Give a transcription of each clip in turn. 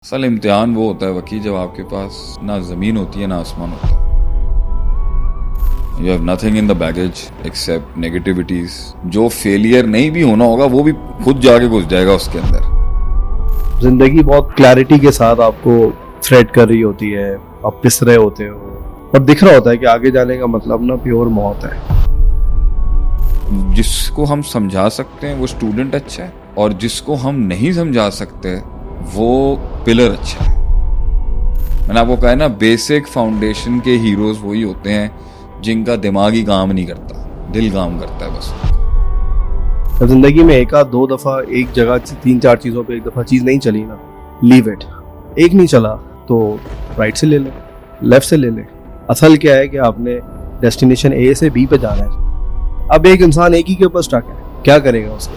اصل امتحان وہ ہوتا ہے وکی جب آپ کے پاس نہ زمین ہوتی ہے نہ آسمان ہوتا ہے. You have nothing in the baggage except نیگیٹیوٹیز. جو فیلئر نہیں بھی ہونا ہوگا وہ بھی خود جا کے گھس جائے گا اس کے اندر. زندگی بہت کلیئرٹی کے ساتھ آپ کو تھریٹ کر رہی ہوتی ہے, آپ پس رہے ہوتے ہو اور دکھ رہا ہوتا ہے کہ آگے جانے کا مطلب نا پیور موت ہے. جس کو ہم سمجھا سکتے ہیں وہ اسٹوڈنٹ اچھا ہے, اور جس کو ہم نہیں سمجھا سکتے وہ پلر اچھا ہے. میں نے آپ کو کہا ہے نا, بیسک فاؤنڈیشن کے ہیروز وہی ہوتے ہیں جن کا دماغ ہی کام نہیں کرتا, دل کام کرتا ہے بس. زندگی میں ایک آدھ دو دفعہ ایک جگہ 3-4 چیزوں پہ ایک دفعہ چیز نہیں چلی نا, لیو اٹ. ایک نہیں چلا تو رائٹ سے لے لیں, لیفٹ سے لے لیں. اصل کیا ہے کہ آپ نے ڈیسٹینیشن اے سے بی پہ جانا ہے. اب ایک انسان ایک ہی کے اوپر اسٹک ہے, کیا کرے گا اس کو؟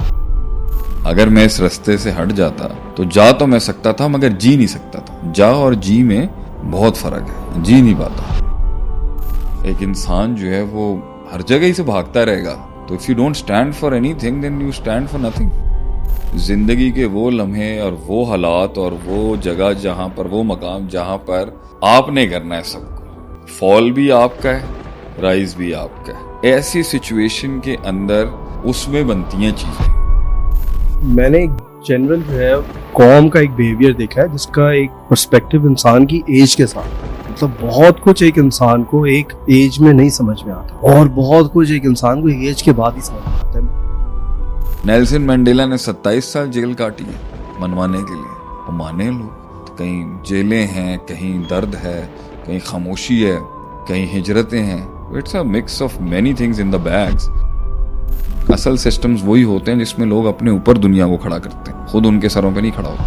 اگر میں اس رستے سے ہٹ جاتا تو جا تو میں سکتا تھا مگر جی نہیں سکتا تھا. جا اور جی میں بہت فرق ہے, جی نہیں پاتا. ایک انسان جو ہے وہ ہر جگہ ہی سے بھاگتا رہے گا, تو if you don't stand for anything then you stand for nothing. زندگی کے وہ لمحے اور وہ حالات اور وہ جگہ جہاں پر, وہ مقام جہاں پر آپ نے کرنا ہے سب کو. فال بھی آپ کا ہے, رائز بھی آپ کا ہے. ایسی سچویشن کے اندر اس میں بنتی ہیں چیزیں. میں نے ایک جنرل جو ہے قوم کا ایک بیہیویئر دیکھا ہے جس کا ایک پرسپیکٹو انسان کی ایج کے ساتھ, مطلب بہت کچھ ایک انسان کو ایک ایج میں نہیں سمجھ میں آتا اور بہت کچھ ایک انسان کو ایک ایج کے بعد ہی سمجھ میں آتا ہے. نیلسن مینڈیلا نے 27 سال جیل کاٹی ہے منوانے کے لیے. وہ مانے لوگ, کہیں جیلیں ہیں, کہیں درد ہے, کہیں خاموشی ہے, کہیں ہجرتیں ہیں. It's a mix of many things in the bags. اصل سسٹمز وہی ہوتے ہیں جس میں لوگ اپنے اوپر دنیا کو کھڑا کرتے ہیں, خود ان کے سروں پہ نہیں کھڑا ہوتا.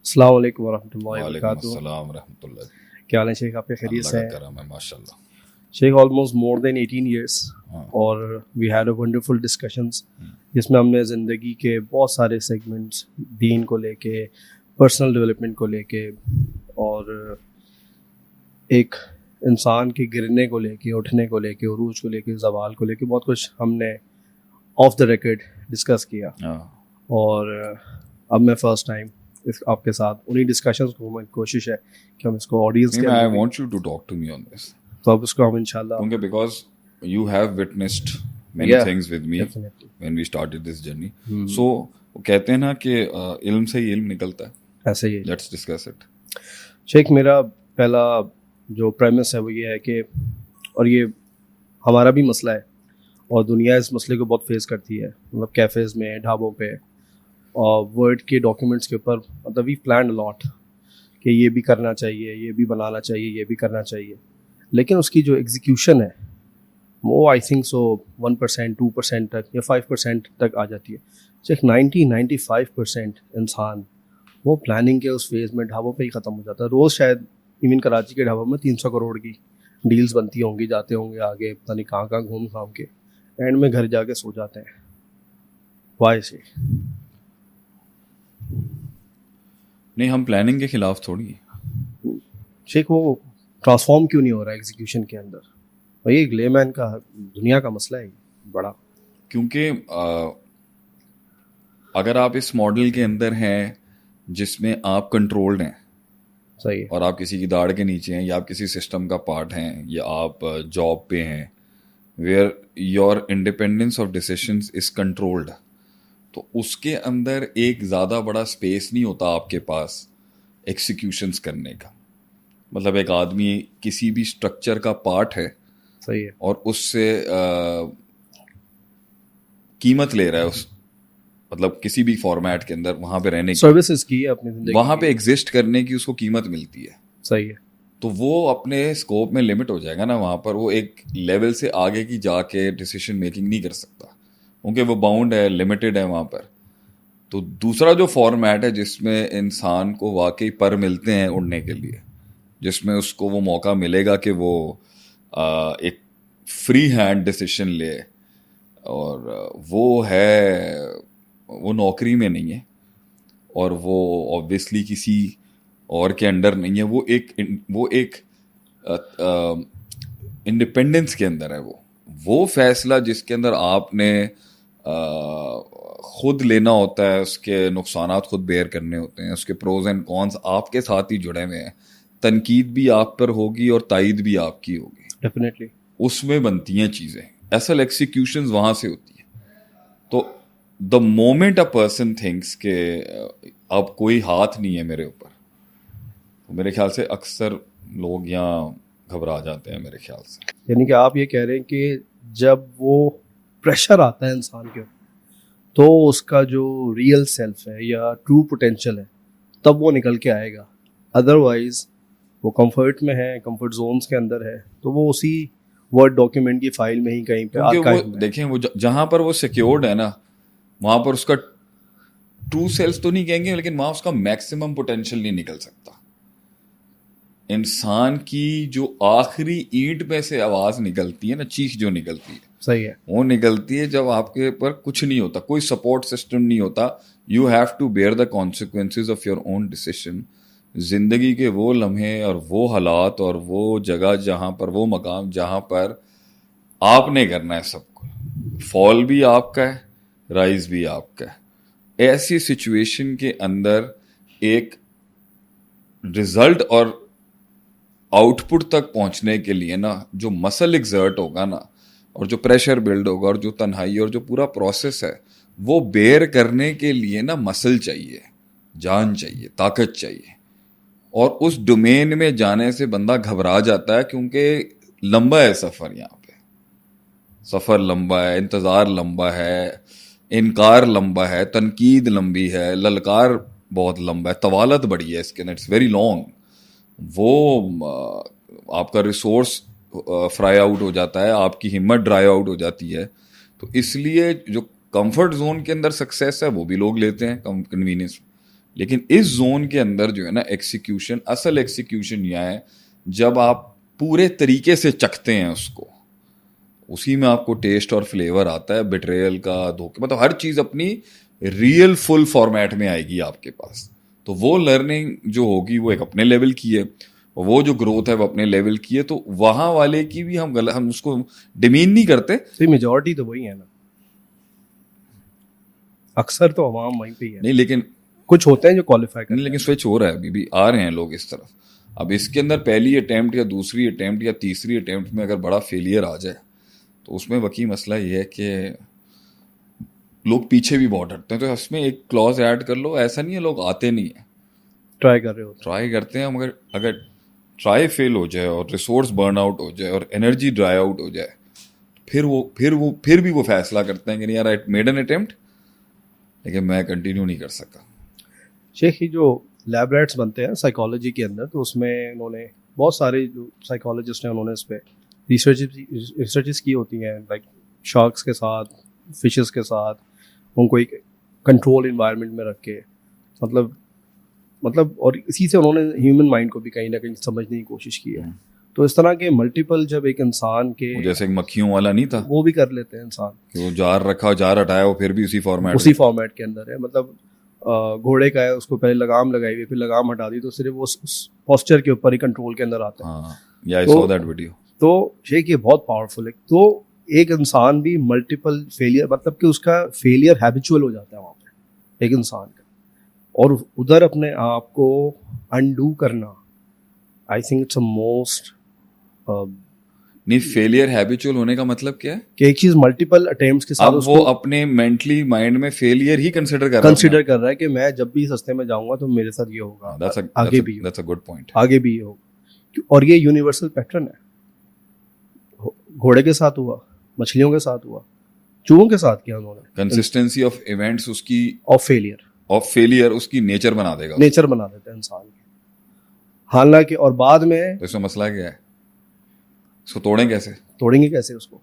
السلام علیکم ورحمۃ اللہ وعلیکم وبرکاتہ. السلام ورحمۃ اللہ. کیا حال ہے شیخ, آپ کے خیریت سے ہیں؟ اللہ کا کرم ہے ماشاء اللہ. شیخ آلموسٹ مور دین 18 ایئرس, اور we had a wonderful discussions جس میں ہم نے زندگی کے بہت سارے سیگمنٹس, دین کو لے کے, پرسنل ڈیولپمنٹ کو لے کے, اور ایک انسان کے گرنے کو لے کے, اٹھنے کو لے کے, عروج کو لے کے, زوال کو لے کے بہت کچھ ہم نے آف دا ریکارڈ ڈسکس کیا. اور اب میں فرسٹ ٹائم آپ کے ساتھ انہی ڈسکشنز کو, میں کوشش ہے کہ ہم اس کو آڈینس کے I want you to talk to me on this. تو اب اس کو ہم انشاءاللہ, کیونکہ because you have witnessed many things with me when we started this journey. So وہ کہتے ہیں نا کہ علم سے ہی علم نکلتا ہے. ایسے ہی Let's discuss it. شیخ, میرا پہلا جو پریمس ہے وہ یہ ہے کہ, اور یہ ہمارا بھی مسئلہ ہے اور دنیا اس مسئلے کو بہت فیس کرتی ہے, مطلب کیفیز میں, ڈھابوں پہ, اور ورڈ کے ڈاکیومنٹس کے اوپر, مطلب وی پلانڈ لاٹ کہ یہ بھی کرنا چاہیے, یہ بھی بنانا چاہیے, یہ بھی کرنا چاہیے, لیکن اس کی جو ایگزیکیوشن ہے وہ آئی تھنک سو 1%, 2% تک یا 5% تک آ جاتی ہے. صرف 90-95% انسان وہ پلاننگ کے اس فیز میں ڈھابوں پہ ہی ختم ہو جاتا ہے. روز شاید ایون کراچی کے ڈھابوں میں 300 کروڑ کی ڈیلز بنتی ہوں گی, جاتے ہوں گے آگے پتہ نہیں کہاں کہاں گھوم گھام کے, اینڈ میں گھر جا کے سو جاتے ہیں. وائی سے نہیں, ہم پلاننگ کے خلاف تھوڑی ہیں شیخ, وہ ٹرانسفارم کیوں نہیں ہو رہا ایگزیکیوشن کے اندر؟ اور یہ ایک لے مین کا دنیا کا مسئلہ ہے بڑا. کیونکہ اگر آپ اس ماڈل کے اندر ہیں جس میں آپ کنٹرولڈ ہیں, صحیح ہے, اور آپ کسی کی داڑھ کے نیچے ہیں, یا آپ کسی سسٹم کا پارٹ ہیں, یا آپ جاب پہ ہیں where your independence of decisions is controlled, تو اس کے اندر ایک زیادہ بڑا اسپیس نہیں ہوتا آپ کے پاس ایکسیکیوشنز کرنے کا. مطلب ایک آدمی کسی بھی اسٹرکچر کا پارٹ ہے, صحیح ہے, اور اس سے قیمت لے رہا ہے, اس مطلب کسی بھی فارمیٹ کے اندر وہاں پہ رہنے کی, سروسز کی اپنی زندگی, وہاں پہ ایگزسٹ کرنے کی اس کو قیمت ملتی ہے. صحیح ہے, تو وہ اپنے اسکوپ میں لمٹ ہو جائے گا نا وہاں پر. وہ ایک لیول سے آگے کی جا کے ڈیسیشن میکنگ نہیں کر سکتا, کیونکہ وہ باؤنڈ ہے, لمیٹڈ ہے وہاں پر. تو دوسرا جو فارمیٹ ہے جس میں انسان کو واقعی پر ملتے ہیں اڑنے کے لیے, جس میں اس کو وہ موقع ملے گا کہ وہ ایک فری ہینڈ ڈیسیشن لے, اور وہ نوکری میں نہیں ہے, اور وہ آبویسلی کسی اور کے انڈر نہیں ہے, وہ ایک انڈیپینڈنس کے اندر ہے. وہ فیصلہ جس کے اندر آپ نے خود لینا ہوتا ہے, اس کے نقصانات خود بیئر کرنے ہوتے ہیں, اس کے پروز اینڈ کونس آپ کے ساتھ ہی جڑے ہوئے ہیں, تنقید بھی آپ پر ہوگی اور تائید بھی آپ کی ہوگی, ڈیفینیٹلی اس میں بنتی ہیں چیزیں, اصل ایکسیکیوشنز وہاں سے ہوتی ہیں. تو the moment a person thinks کہ اب کوئی ہاتھ نہیں ہے میرے اوپر, تو میرے خیال سے اکثر لوگ یہاں گھبرا جاتے ہیں میرے خیال سے. یعنی کہ آپ یہ کہہ رہے ہیں کہ جب وہ پریشر آتا ہے انسان کے اوپر تو اس کا جو ریئل سیلف ہے یا ٹرو پوٹینشیل ہے تب وہ نکل کے آئے گا, ادروائز وہ کمفرٹ میں ہے, کمفرٹ زونس کے اندر ہے, تو وہ اسی ورڈ ڈاکیومنٹ کی فائل میں ہی کہیں پہ وہ دیکھیں, وہ جہاں پر وہ سیکیورڈ ہے نا, وہاں پر اس کا ٹرو سیلف تو نہیں کہیں گے, لیکن وہاں اس کا میکسیمم پوٹینشیل نہیں نکل سکتا. انسان کی جو آخری اینٹ میں سے آواز نکلتی ہے نا, چیخ جو نکلتی ہے, صحیح ہے, وہ نکلتی ہے جب آپ کے اوپر کچھ نہیں ہوتا, کوئی سپورٹ سسٹم نہیں ہوتا. You have to bear the consequences of your own decision. زندگی کے وہ لمحے اور وہ حالات اور وہ جگہ جہاں پر, وہ مقام جہاں پر آپ نے کرنا ہے سب کو, فال بھی آپ کا ہے, رائز بھی آپ کا ہے. ایسی سچویشن کے اندر ایک رزلٹ اور آؤٹ پٹ تک پہنچنے کے لیے نا, جو مسل ایگزرٹ ہوگا نا, اور جو پریشر بلڈ ہوگا, اور جو تنہائی اور جو پورا پروسیس ہے, وہ بیئر کرنے کے لیے نا مسل چاہیے, جان چاہیے, طاقت چاہیے. اور اس ڈومین میں جانے سے بندہ گھبرا جاتا ہے, کیونکہ لمبا ہے سفر, یہاں پہ سفر لمبا ہے, انتظار لمبا ہے, انکار لمبا ہے, تنقید لمبی ہے, للکار بہت لمبا ہے, طوالت بڑی ہے اس کے اندر, اٹس ویری لانگ. وہ آپ کا ریسورس فرائی آؤٹ ہو جاتا ہے, آپ کی ہمت ڈرائی آؤٹ ہو جاتی ہے. تو اس لیے جو کمفرٹ زون کے اندر سکسیس ہے وہ بھی لوگ لیتے ہیں کنوینئنس, لیکن اس زون کے اندر جو ہے نا ایکسیکیوشن, اصل ایکسیکیوشن یہ ہے جب آپ پورے طریقے سے چکھتے ہیں اس کو, اسی میں آپ کو ٹیسٹ اور فلیور آتا ہے, بیٹریل کا, دھوکے, مطلب ہر چیز اپنی ریئل فل فارمیٹ میں آئے گی آپ کے پاس. تو وہ لرننگ جو ہوگی وہ ایک اپنے لیول کی ہے, وہ جو گروتھ ہے وہ اپنے لیول کی ہے. تو وہاں والے کی بھی ہم اس کو ڈیمین نہیں کرتے, میجورٹی تو وہی ہے نا, اکثر تو عوام وہیں پہ ہی ہے. نہیں لیکن کچھ ہوتے ہیں جو کوالیفائی کرتے ہیں, لیکن سوئچ ہو رہا ہے, ابھی بھی آ رہے ہیں لوگ اس طرف. اب اس کے اندر پہلی اٹیمپٹ یا دوسری اٹیمپٹ یا تیسری اٹیمپٹ میں اگر بڑا فیلئر آ جائے تو اس میں وکی مسئلہ یہ ہے کہ لوگ پیچھے بھی بہت ہٹتے ہیں. تو اس میں ایک کلوز ایڈ کر لو, ایسا نہیں ہے لوگ آتے نہیں ہیں, ٹرائی کر رہے ہوتے, ٹرائی کرتے ہیں, مگر اگر ٹرائی فیل ہو جائے اور ریسورس برن آؤٹ ہو جائے اور انرجی ڈرائی آؤٹ ہو جائے, پھر بھی وہ فیصلہ کرتے ہیں کہ نہیں یار, آئی میڈ این اٹیمپٹ لیکن میں کنٹینیو نہیں کر سکا. شیخ, یہ جو لیب ریٹس بنتے ہیں سائیکالوجی کے اندر, تو اس میں انہوں نے بہت سارے جو سائیکالوجسٹ ہیں انہوں نے اس پہ ریسرچز کی ہوتی ہیں, لائک شارکس کے ساتھ, فشز کے ساتھ, ان کو ایک کنٹرول انوائرمنٹ میں رکھ کے, مطلب اور اسی سے انہوں نے ہیومن مائنڈ کو بھی کہیں نہ کہیں سمجھنے کی کوشش کی ہے. تو اس طرح کے ملٹیپل جب ایک انسان کے, جیسے ایک مکھیوں والا نہیں تھا, وہ بھی کر لیتے ہیں انسان, کہ وہ جار رکھا, جار ہٹایا, وہ پھر بھی اسی فارمیٹ کے اندر ہے. مطلب گھوڑے کا ہے, اس کو پہلے لگام لگائی ہوئی, پھر لگام ہٹا دی, تو صرف وہ اس پوسچر کے اوپر ہی کنٹرول کے اندر آتا ہے. تو شیخ یہ بہت پاورفل ہے. تو ایک انسان بھی ملٹیپل فیلئر, مطلب کہ اس کا فیلئر ہیبیچول ہو جاتا ہے وہاں پہ ایک انسان کا, اور ادھر اپنے آپ کو انڈو کرنا, I think it's a most. نہیں, فیلئر ہیبیچول ہونے کا مطلب کیا ہے کہ ایک چیز ملٹیپل اٹیمپٹس کے ساتھ وہ اپنے مینٹلی مائنڈ میں فیلئر ہی کنسیڈر کر رہا ہے کہ میں جب بھی سستے میں جاؤں گا تو میرے ساتھ یہ ہوگا, آگے بھی یہ ہوگا. اور یہ یونیورسل پیٹرن ہے, گھوڑے کے ساتھ ہوا, مچھلیوں کے ساتھ ہوا, چوہوں کے ساتھ کیا انہوں نے, کنسسٹنسی آف ایونٹس اس کی آف فیلئر اس کی نیچر بنا دے گا, نیچر بنا دیتا ہے انسان کی. حالانکہ اور بعد میں اس میں مسئلہ کیا ہے, اس کو توڑیں گے کیسے اس کو,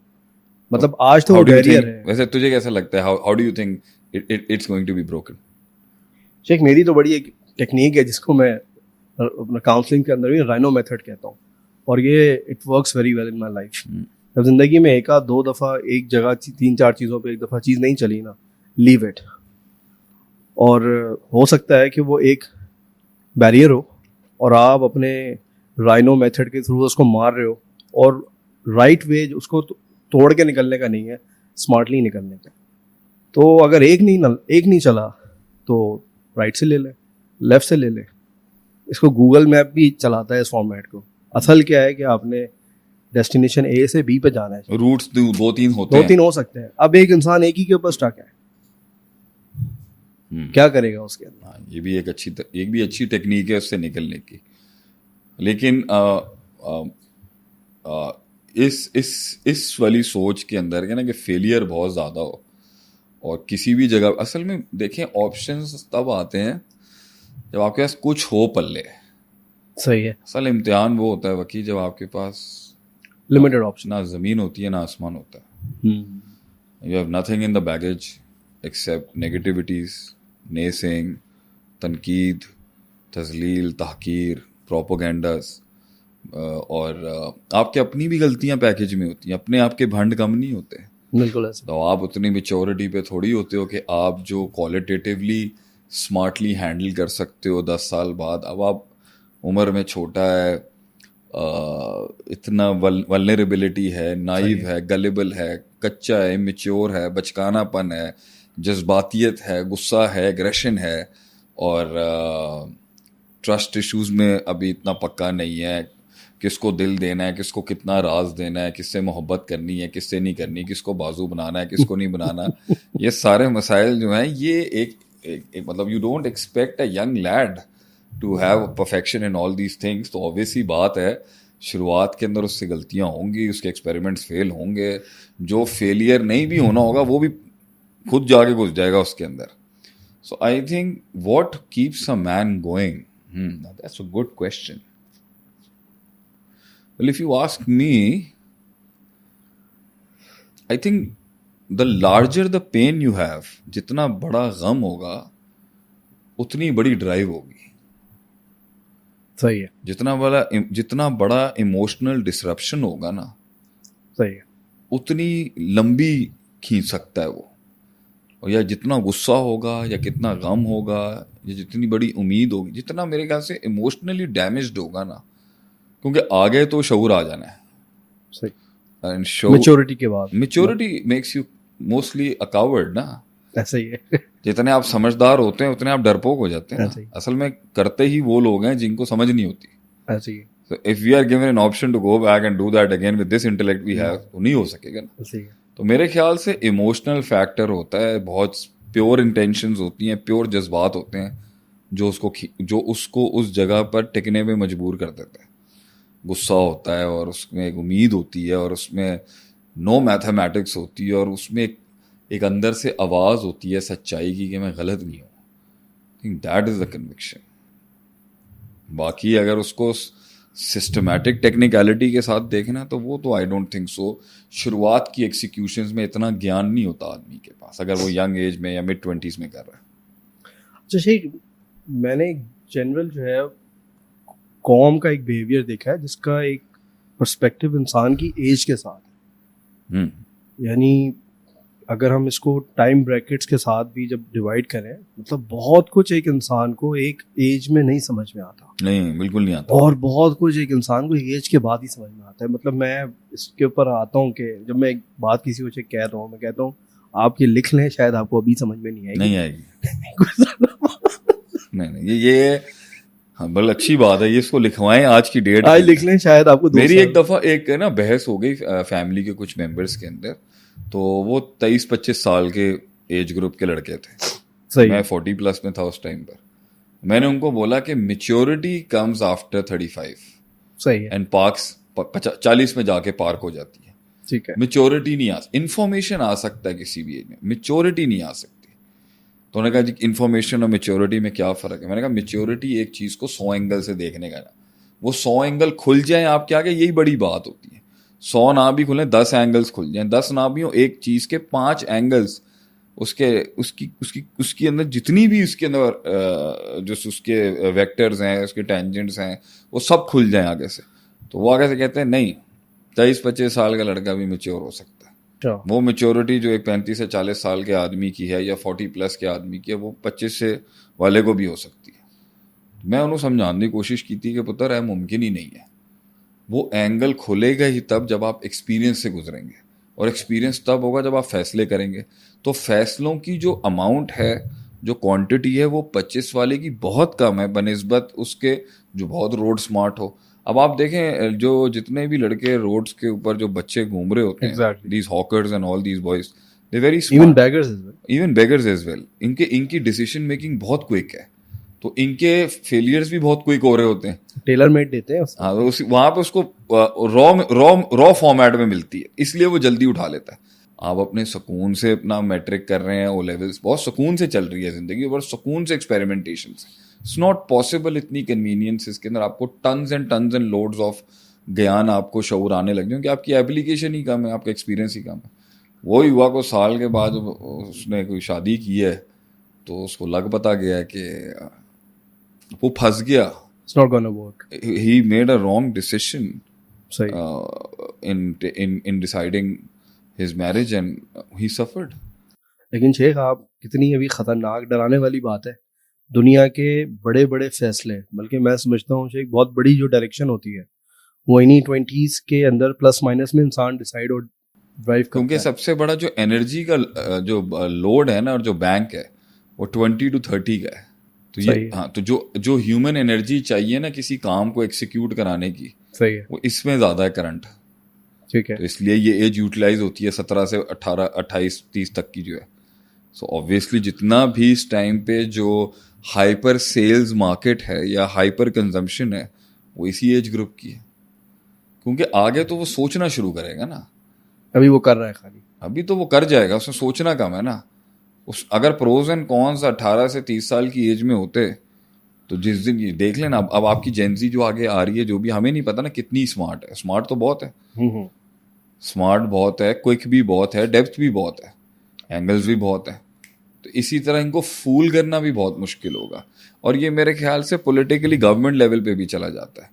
مطلب آج تو بیریئر ہے. ویسے تجھے کیسا لگتا ہے, how do you think it's going to be broken? Sheikh, میری تو بڑی ایک ٹیکنیک ہے جس کو میں اپنا کاؤنسلنگ کے اندر بھی رائنو میتھڈ کہتا ہوں, اور یہ it works very well in my life. جب زندگی میں ایک آدھ دو دفعہ ایک جگہ 3-4 چیزوں پہ ایک دفعہ چیز نہیں چلی نا, لیو اٹ. اور ہو سکتا ہے کہ وہ ایک بیریئر ہو اور آپ اپنے رائنو میتھڈ کے تھرو اس کو مار رہے ہو, اور رائٹ وے اس کو توڑ کے نکلنے کا نہیں ہے, اسمارٹلی نکلنے کا. تو اگر ایک نہیں چلا تو رائٹ سے لے لیں, لیفٹ سے لے لیں. اس کو گوگل میپ بھی چلاتا ہے اس فارمیٹ کو. اصل کیا ہے کہ آپ نے ڈیسٹینیشن اے سے بی پہ جانا ہے, روٹس 2-3 ہوتے ہیں, 2-3 ہو سکتے ہیں. اب ایک انسان ایک ہی کے اوپر اسٹک ہے, کیا کرے گا اس کے اندر؟ یہ بھی ایک اچھی ٹیکنیک ہے اس سے نکلنے کی. لیکن اس والی سوچ کے اندر نا کہ فیلئر بہت زیادہ ہو اور کسی بھی جگہ, اصل میں دیکھیں آپشنز تب آتے ہیں جب آپ کے پاس کچھ ہو پلے. صحیح ہے. اصل امتحان وہ ہوتا ہے وکی جب آپ کے پاس لمیٹڈ آپشن, نہ زمین ہوتی ہے نہ آسمان ہوتا ہے. You have nothing in the baggage except negativities, نیسنگ, تنقید, تذلیل, تحقیر, پروپوگینڈاز, اور آپ کے اپنی بھی غلطیاں پیکیج میں ہوتی ہیں. اپنے آپ کے بھنڈ کم نہیں ہوتے. بالکل ایسا. تو آپ اتنی میچورٹی پہ تھوڑی ہوتے ہو کہ آپ جو کوالٹیٹیولی اسمارٹلی ہینڈل کر سکتے ہو 10 سال بعد. اب آپ عمر میں چھوٹا ہے, اتنا ولنریبلٹی ہے, نائیو ہے, گلیبل ہے, کچا ہے, میچور ہے, بچکانا پن ہے, جذباتیت ہے, غصہ ہے, ایگریشن ہے, اور ٹرسٹ ایشوز میں ابھی اتنا پکا نہیں ہے. کس کو دل دینا ہے, کس کو کتنا راز دینا ہے, کس سے محبت کرنی ہے, کس سے نہیں کرنی, کس کو بازو بنانا ہے, کس کو نہیں بنانا. یہ سارے مسائل جو ہیں یہ ایک مطلب you don't expect a young lad to have perfection in all these things. تو آبویس ہی بات ہے شروعات کے اندر اس سے غلطیاں ہوں گی, اس کے ایکسپیریمنٹس فیل ہوں گے. جو فیلئر نہیں بھی ہونا ہوگا وہ بھی خود جا کے گھس جائے گا اس کے اندر. So I think what keeps a man going, that's a good question. Well, if you ask me, I think the larger the pain you have, جتنا بڑا غم ہوگا اتنی بڑی ڈرائیو ہوگی. صحیح ہے. جتنا بڑا ایموشنل ڈسرپشن ہوگا نا, صحیح ہے, اتنی لمبی کھینچ سکتا ہے وہ. اور یا جتنا غصہ ہوگا یا کتنا غم ہوگا یا جتنی بڑی امید ہوگی, جتنا میرے خیال سے ایموشنلی ڈیمیجڈ ہوگا نا, کیونکہ آگے تو شعور آ جانا ہے. میچورٹی کے بعد maturity makes you mostly a coward نا. ایسا ہی ہے. جتنے آپ سمجھدار ہوتے ہیں اتنے آپ ڈرپوک ہو جاتے ہیں. اصل میں کرتے ہی وہ لوگ ہیں جن کو سمجھ نہیں ہوتی. ایسا ہی ہے. So if we are given an option to go back and do that again with this intellect we have, تو نہیں ہو سکے گا نا. تو میرے خیال سے ایموشنل فیکٹر ہوتا ہے, بہت پیور انٹینشنز ہوتی ہیں, پیور جذبات ہوتے ہیں جو اس کو اس جگہ پر ٹکنے میں مجبور کر دیتا ہے. غصہ ہوتا ہے اور اس میں ایک امید ہوتی ہے اور اس میں نو میتھمیٹکس ہوتی ہے اور اس میں ایک اندر سے آواز ہوتی ہے سچائی کی کہ میں غلط نہیں ہوں. I think that is the conviction. باقی اگر اس کو سسٹمیٹک ٹیکنیکلٹی کے ساتھ دیکھنا تو وہ تو آئی ڈونٹ تھنک سو. شروعات کی ایکسیکیوشنز میں اتنا گیان نہیں ہوتا آدمی کے پاس اگر وہ ینگ ایج میں یا mid 20s میں کر رہا ہے. اچھا شیخ, میں نے جنرل جو ہے قوم کا ایک بیہیویئر دیکھا ہے جس کا ایک پرسپیکٹو انسان کی ایج کے ساتھ ہے. یعنی اگر ہم اس کو ٹائم بریکٹس کے ساتھ بھی جب ڈیوائڈ کریں, مطلب بہت کچھ ایک انسان کو ایک ایج میں نہیں سمجھ میں آتا. نہیں, بالکل نہیں آتا. اور بہت کچھ ایک انسان کو ایج کے بعد ہی سمجھ میں آتا ہے. مطلب میں اس کے اوپر آتا ہوں کہ جب میں ایک بات کسی کو کہہ رہا ہوں, میں کہتا ہوں آپ یہ لکھ لیں, شاید آپ کو ابھی سمجھ میں نہیں آئے گی. نہیں, یہ ہاں بڑی اچھی بات ہے, یہ اس کو لکھوائیں آج کی ڈیٹ, آج لکھ لیں, شاید آپ کو. میری ایک دفعہ ایک نا بحث ہو گئی فیملی کے کچھ ممبرس کے اندر, تو وہ 23-25 سال کے ایج گروپ کے لڑکے تھے, میں 40+ میں تھا اس ٹائم پر. میں نے ان کو بولا کہ میچورٹی کمز آفٹر 35. صحیح ہے. اینڈ پارکس 40 میں جا کے پارک ہو جاتی ہے. ٹھیک ہے. میچورٹی نہیں انفارمیشن آ سکتا ہے کسی بھی ایج میں, میچورٹی نہیں آ سکتی. تو انہوں نے کہا جی انفارمیشن اور میچورٹی میں کیا فرق ہے. میں نے کہا میچورٹی ایک چیز کو 100 اینگل سے دیکھنے کا, وہ 100 اینگل کھل جائیں آپ کے آگے, یہی بڑی بات ہوتی ہے. 100 نہ بھی کھلیں, 10 اینگلس کھل جائیں, 10 نہ بھی ہوں, ایک چیز کے 5 اینگلس اس کی اندر جتنی بھی اس کے اندر جو اس کے ویکٹرز ہیں, اس کے ٹینجنٹس ہیں, وہ سب کھل جائیں آگے سے. تو وہ آگے سے کہتے ہیں نہیں 23-25 سال کا لڑکا بھی میچور ہو سکتا ہے. وہ میچورٹی جو ایک 35 سے 40 سال کے آدمی کی ہے یا 40+ کے آدمی کی ہے, وہ 25 سے والے کو بھی ہو سکتی ہے. میں انہوں سمجھانے کی کوشش کی تھی کہ پتر ہے ممکن ہی نہیں ہے. وہ اینگل کھلے گا ہی تب جب آپ ایکسپیرینس سے گزریں گے. اور ایکسپیرینس تب ہوگا جب آپ فیصلے کریں گے. تو فیصلوں کی جو اماؤنٹ ہے, جو کوانٹٹی ہے, وہ 25 والے کی بہت کم ہے بنسبت اس کے جو بہت روڈ سمارٹ ہو. اب آپ دیکھیں جو جتنے بھی لڑکے روڈز کے اوپر جو بچے گھوم رہے ہوتے ہیں, these hawkers and all these boys, they very smart, even beggars as well. ان کی ڈیسیشن میکنگ بہت کوئک ہے, تو ان کے فیلئرز بھی بہت کوئک ہو رہے ہوتے ہیں, ٹیلر میڈ دیتے ہیں. ہاں, وہاں پہ اس کو را فارمیٹ میں ملتی ہے, اس لیے وہ جلدی اٹھا لیتا ہے. آپ اپنے سکون سے اپنا میٹرک کر رہے ہیں, او لیولس بہت سکون سے چل رہی ہے زندگی, بہت سکون سے ایکسپیریمنٹیشن سے. اٹس ناٹ پاسبل اتنی کنوینئنس کے اندر آپ کو ٹنز اینڈ لوڈز آف گیان آپ کو شعور آنے لگ جائیں کہ آپ کی ایپلیکیشن ہی کم ہے, آپ کا ایکسپیرینس ہی کم ہے. وہی ہوا کو سال کے بعد اس نے کوئی شادی کی ہے تو اس کو لگ پتا گیا کہ وہ پھنس گیا. It's not gonna work. He made a wrong decision صحیح. in deciding his marriage and he suffered. لیکن شیخ آپ کتنی ابھی خطرناک ڈرانے والی بات ہے. دنیا کے بڑے بڑے فیصلے, بلکہ میں سمجھتا ہوں شیخ بہت بڑی جو ڈائریکشن ہوتی ہے وہ انہی 20s کے اندر پلس مائنس میں انسان ڈیسائیڈ اور ڈرائیو کرتا ہے. کیونکہ سب سے بڑا جو انرجی کا جو لوڈ ہے نا, اور جو بینک ہے وہ 20 to 30 کا ہے. تو یہ ہاں, تو جو ہیومن انرجی چاہیے نا کسی کام کو ایکسیکیوٹ کرانے کی, صحیح ہے, وہ اس میں زیادہ ہے کرنٹ. ٹھیک ہے. تو اس لیے یہ ایج یوٹیلائز ہوتی ہے 17 سے 18 28 30 تک کی جو ہے. سو آبویسلی جتنا بھی اس ٹائم پہ جو ہائپر سیلز مارکیٹ ہے یا ہائپر کنزمپشن ہے وہ اسی ایج گروپ کی ہے. کیونکہ آگے تو وہ سوچنا شروع کرے گا نا, ابھی وہ کر رہا ہے خالی, ابھی تو وہ کر جائے گا, اس میں سوچنا کم ہے نا. اگر پروز اینڈ کونس 18 سے 30 سال کی ایج میں ہوتے تو جس دن یہ دیکھ لینا, اب آپ کی جینزی جو آگے آ رہی ہے, جو بھی ہمیں نہیں پتا نا کتنی اسمارٹ ہے. اسمارٹ تو بہت ہے, اسمارٹ بہت ہے, کوئک بھی بہت ہے, ڈیپتھ بھی بہت ہے, اینگلز بھی بہت ہے. تو اسی طرح ان کو فول کرنا بھی بہت مشکل ہوگا. اور یہ میرے خیال سے پولیٹیکلی گورنمنٹ لیول پہ بھی چلا جاتا ہے.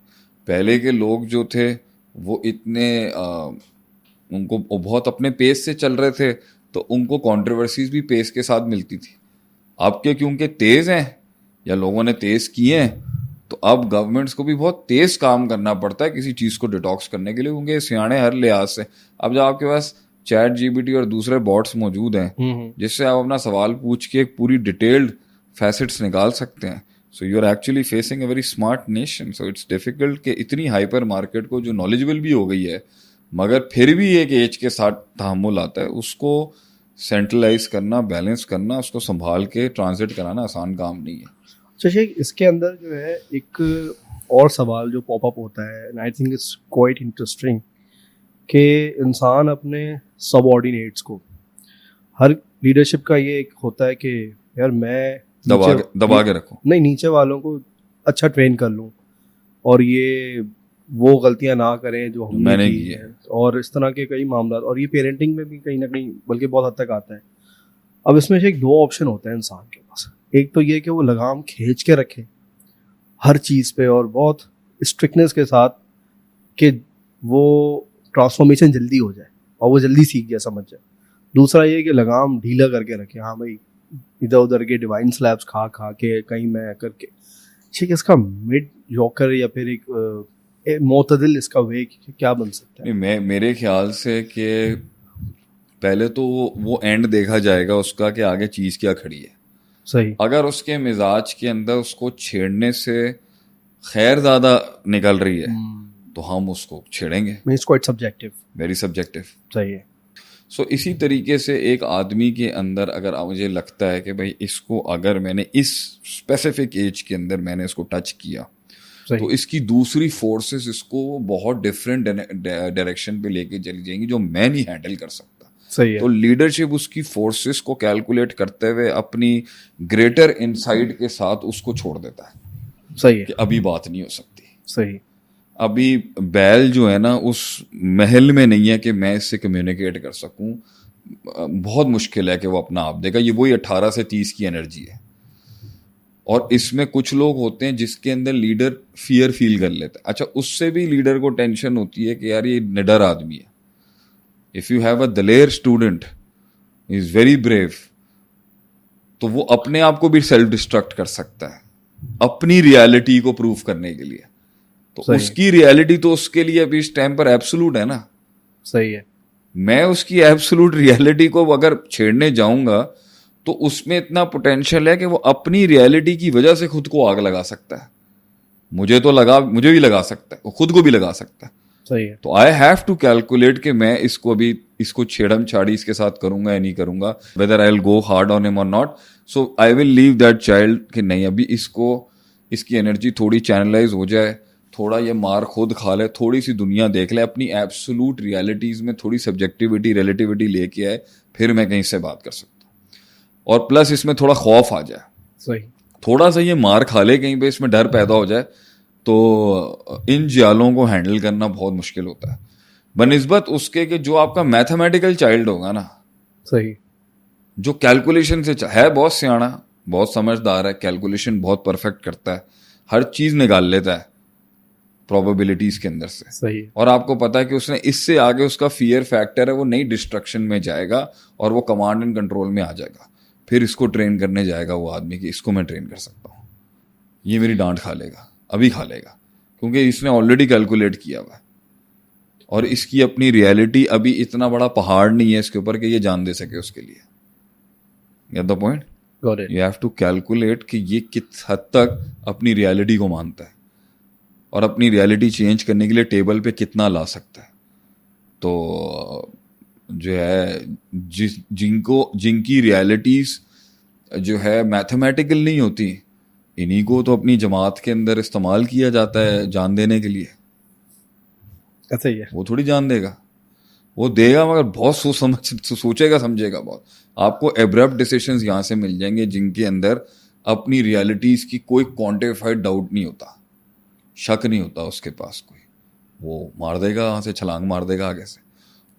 پہلے کے لوگ جو تھے وہ اتنے ان کو بہت اپنے پیس سے چل رہے تھے, تو ان کو کنٹروورسیز بھی پیس کے ساتھ ملتی تھی. اب کے کیونکہ تیز ہیں یا لوگوں نے تیز کیے ہیں, تو اب گورنمنٹس کو بھی بہت تیز کام کرنا پڑتا ہے کسی چیز کو ڈیٹاکس کرنے کے لیے, کیونکہ سیانے ہر لحاظ سے. اب جب آپ کے پاس چیٹ جی پی ٹی اور دوسرے باٹس موجود ہیں جس سے آپ اپنا سوال پوچھ کے ایک پوری ڈیٹیلڈ فیسٹس نکال سکتے ہیں, so you are actually facing a very smart nation. So it's difficult کہ اتنی ہائپر مارکیٹ کو جو نالجبل بھی ہو گئی ہے مگر پھر بھی ایک ایج کے ساتھ تحمل آتا ہے, اس کو سینٹرلائز کرنا, بیلنس کرنا, اس کو سنبھال کے ٹرانزٹ کرانا آسان کام نہیں ہے. اچھا شیخ, اس کے اندر جو ہے ایک اور سوال جو پاپ اپ ہوتا ہے, and I think it's quite interesting, کہ انسان اپنے سب آرڈینیٹس کو, ہر لیڈرشپ کا یہ ایک ہوتا ہے کہ یار میں دبا کے رکھوں, نہیں نیچے والوں کو اچھا ٹرین کر لوں اور یہ وہ غلطیاں نہ کریں جو ہم نے کی ہیں, اور اس طرح کے کئی معاملات. اور یہ پیرنٹنگ میں بھی کہیں نہ کہیں بلکہ بہت حد تک آتا ہے. اب اس میں سے ایک دو آپشن ہوتے ہیں انسان کے پاس. ایک تو یہ کہ وہ لگام کھینچ کے رکھے ہر چیز پہ اور بہت اسٹرکٹنس کے ساتھ کہ وہ ٹرانسفارمیشن جلدی ہو جائے اور وہ جلدی سیکھ جائے, سمجھ جائے. دوسرا یہ کہ لگام ڈھیلا کر کے رکھے, ہاں بھائی ادھر ادھر کے ڈیوائن سلیبس کھا کے کہیں میں کر کے. ٹھیک ہے, اس کا مڈ جوکر یا پھر ایک معتدل اس کا وے کیا بن سکتا ہے؟ میرے خیال سے کہ پہلے تو وہ اینڈ دیکھا جائے گا اس کا کہ آگے چیز کیا کھڑی ہے. صحیح. اگر اس کے مزاج کے اندر اس کو چھیڑنے سے خیر زیادہ نکل رہی ہے تو ہم اس کو چھیڑیں گے. Very subjective. صحیح ہے. سو اسی طریقے سے ایک آدمی کے اندر اگر مجھے لگتا ہے کہ بھائی اس کو اگر میں نے اس اسپیسیفک ایج کے اندر میں نے اس کو ٹچ کیا تو اس کی دوسری فورسز اس کو بہت ڈفرینٹ ڈائریکشن پہ لے کے چلی جائیں گی جو میں نہیں ہینڈل کر سکتا. تو لیڈرشپ اس کی فورسز کو کیلکولیٹ کرتے ہوئے اپنی گریٹر انسائٹ کے ساتھ اس کو چھوڑ دیتا ہے. صحیح ہے. کہ ابھی بات نہیں ہو سکتی. صحیح. ابھی بیل جو ہے نا اس محل میں نہیں ہے کہ میں اس سے کمیونیکیٹ کر سکوں. بہت مشکل ہے کہ وہ اپنا آپ دے گا. یہ وہی 18 سے 30 کی انرجی ہے. اور اس میں کچھ لوگ ہوتے ہیں جس کے اندر لیڈر فیئر فیل کر لیتا ہے. اچھا, اس سے بھی لیڈر کو ٹینشن ہوتی ہے کہ یار یہ نڈر آدمی ہے. If you have a Dilir student is very brave, تو وہ اپنے آپ کو بھی سیلف ڈسٹرکٹ کر سکتا ہے اپنی ریالٹی کو پروف کرنے کے لیے. تو اس کی ریالٹی تو اس کے لیے ابھی اس ٹائم پر ایبسولوٹ ہے نا. صحیح ہے. میں اس کی ایبسولوٹ ریئلٹی کو اگر چھیڑنے جاؤں گا تو اس میں اتنا پوٹینشیل ہے کہ وہ اپنی ریئلٹی کی وجہ سے خود کو آگ لگا سکتا ہے. مجھے بھی لگا سکتا ہے, وہ خود کو بھی لگا سکتا ہے. صحیح ہے. تو آئی ہیو ٹو کیلکولیٹ کہ میں اس کو چھیڑم چھاڑی اس کے ساتھ کروں گا یا نہیں کروں گا, whether I will go hard on ہم اور not. So I will leave that child کہ نہیں, ابھی اس کی انرجی تھوڑی چینلائز ہو جائے, تھوڑا یہ مار خود کھا لے, تھوڑی سی دنیا دیکھ لے, اپنی ایبسولوٹ ریالٹیز میں تھوڑی سبجیکٹیوٹی ریلیٹیوٹی لے کے آئے, پھر میں کہیں سے بات کر سکتا ہوں. اور پلس اس میں تھوڑا خوف آ جائے, صحیح, تھوڑا سا یہ مار کھا لے کہیں پہ, اس میں ڈر پیدا ہو جائے, تو ان جالوں کو ہینڈل کرنا بہت مشکل ہوتا ہے بنسبت اس کے کہ جو آپ کا میتھمیٹیکل چائلڈ ہوگا نا, صحیح, جو کیلکولیشن سے ہے بہت سیاڑا, بہت سمجھدار ہے, کیلکولیشن بہت پرفیکٹ کرتا ہے, ہر چیز نکال لیتا ہے پروبیبلٹیز کے اندر سے. صحیح. اور آپ کو پتا ہے کہ اس نے اس سے آگے اس کا فیئر فیکٹر ہے, وہ نئی ڈسٹرکشن میں جائے گا اور وہ کمانڈ اینڈ کنٹرول میں آ جائے گا. پھر اس کو ٹرین کرنے جائے گا وہ آدمی کہ اس کو میں ٹرین کر سکتا ہوں, یہ میری ڈانٹ کھا لے گا, ابھی کھا لے گا, کیونکہ اس نے آلریڈی کیلکولیٹ کیا ہوا ہے اور اس کی اپنی ریالٹی ابھی اتنا بڑا پہاڑ نہیں ہے اس کے اوپر کہ یہ جان دے سکے اس کے لیے. Get the point. You have to calculate کہ یہ کس حد تک اپنی ریالٹی کو مانتا ہے اور اپنی ریالٹی چینج کرنے کے لیے ٹیبل پہ کتنا لا سکتا ہے. تو جو ہے جن کی ریالٹیز جو ہے میتھمیٹیکل نہیں ہوتی, انہی کو تو اپنی جماعت کے اندر استعمال کیا جاتا ہے جان دینے کے لیے. ایسا ہی ہے. وہ تھوڑی جان دے گا, وہ دے گا مگر بہت سوچے گا سمجھے گا بہت. آپ کو ایبرپٹ ڈیسیشنز یہاں سے مل جائیں گے جن کے اندر اپنی ریالٹیز کی کوئی کوانٹیفائڈ ڈاؤٹ نہیں ہوتا, شک نہیں ہوتا اس کے پاس کوئی. وہ مار دے گا, وہاں سے چھلانگ مار دے گا آگے سے.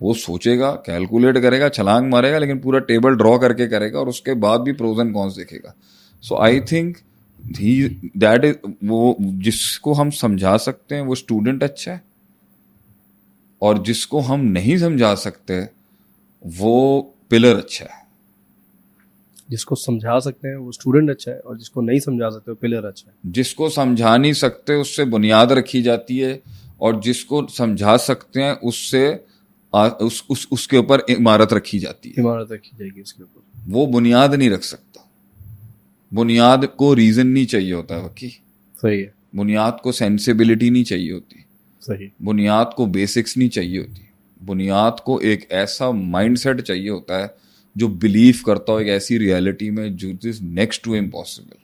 وہ سوچے گا, کیلکولیٹ کرے گا, چھلانگ مارے گا, لیکن پورا ٹیبل ڈرا کر کے کرے گا اور اس کے بعد بھی پروز اینڈ کونس دیکھے گا. سو آئی تھنک دیٹ از, وہ جس کو ہم سمجھا سکتے ہیں وہ اسٹوڈنٹ اچھا ہے, اور جس کو ہم نہیں سمجھا سکتے وہ پلر اچھا ہے. جس کو سمجھا سکتے ہیں وہ اسٹوڈنٹ اچھا ہے, اور جس کو نہیں سمجھا سکتے وہ پلر اچھا ہے. جس کو سمجھا نہیں سکتے اس سے بنیاد رکھی جاتی ہے, اور جس کو سمجھا سکتے ہیں اس کے اوپر عمارت رکھی جاتی ہے. عمارت رکھی جائے گی اس کے اوپر. وہ بنیاد نہیں رکھ سکتا. بنیاد کو ریزن نہیں چاہیے ہوتا ہے وکی. صحیح ہے. بنیاد کو سینسیبلٹی نہیں چاہیے ہوتی. صحیح. بنیاد کو بیسکس نہیں چاہیے ہوتی. بنیاد کو ایک ایسا مائنڈ سیٹ چاہیے ہوتا ہے جو بلیو کرتا ہو ایک ایسی ریالٹی میں جو از نیکسٹ ٹو امپاسبل,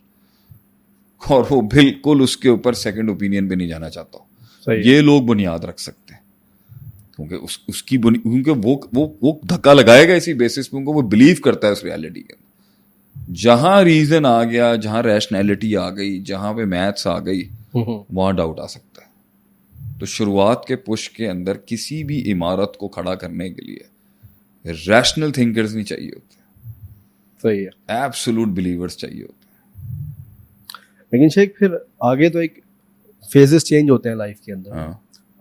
اور وہ بالکل اس کے اوپر سیکنڈ اوپینین پہ نہیں جانا چاہتا ہو. یہ لوگ بنیاد رکھ سکتے ہیں کیونکہ اس کی کیونکہ وہ دھکا لگائے گا اسی بیسس پہ, وہ بلیو کرتا ہے اس ریالٹی کے. جہاں ریزن آ گیا, جہاں ریشنلٹی آ گئی, جہاں پہ میتھس آ گئی, وہاں ڈاؤٹ آ سکتا ہے. تو شروعات کے پش کے اندر کسی بھی عمارت کو کھڑا کرنے کے لیے ریشنل تھنکرز نہیں چاہیے ہوتے. صحیح ہے. ایبسولوٹ بلیورز چاہیے ہوتے ہیں. لیکن شیخ پھر آگے تو ایک فیزز چینج ہوتے ہیں لائف کے اندر.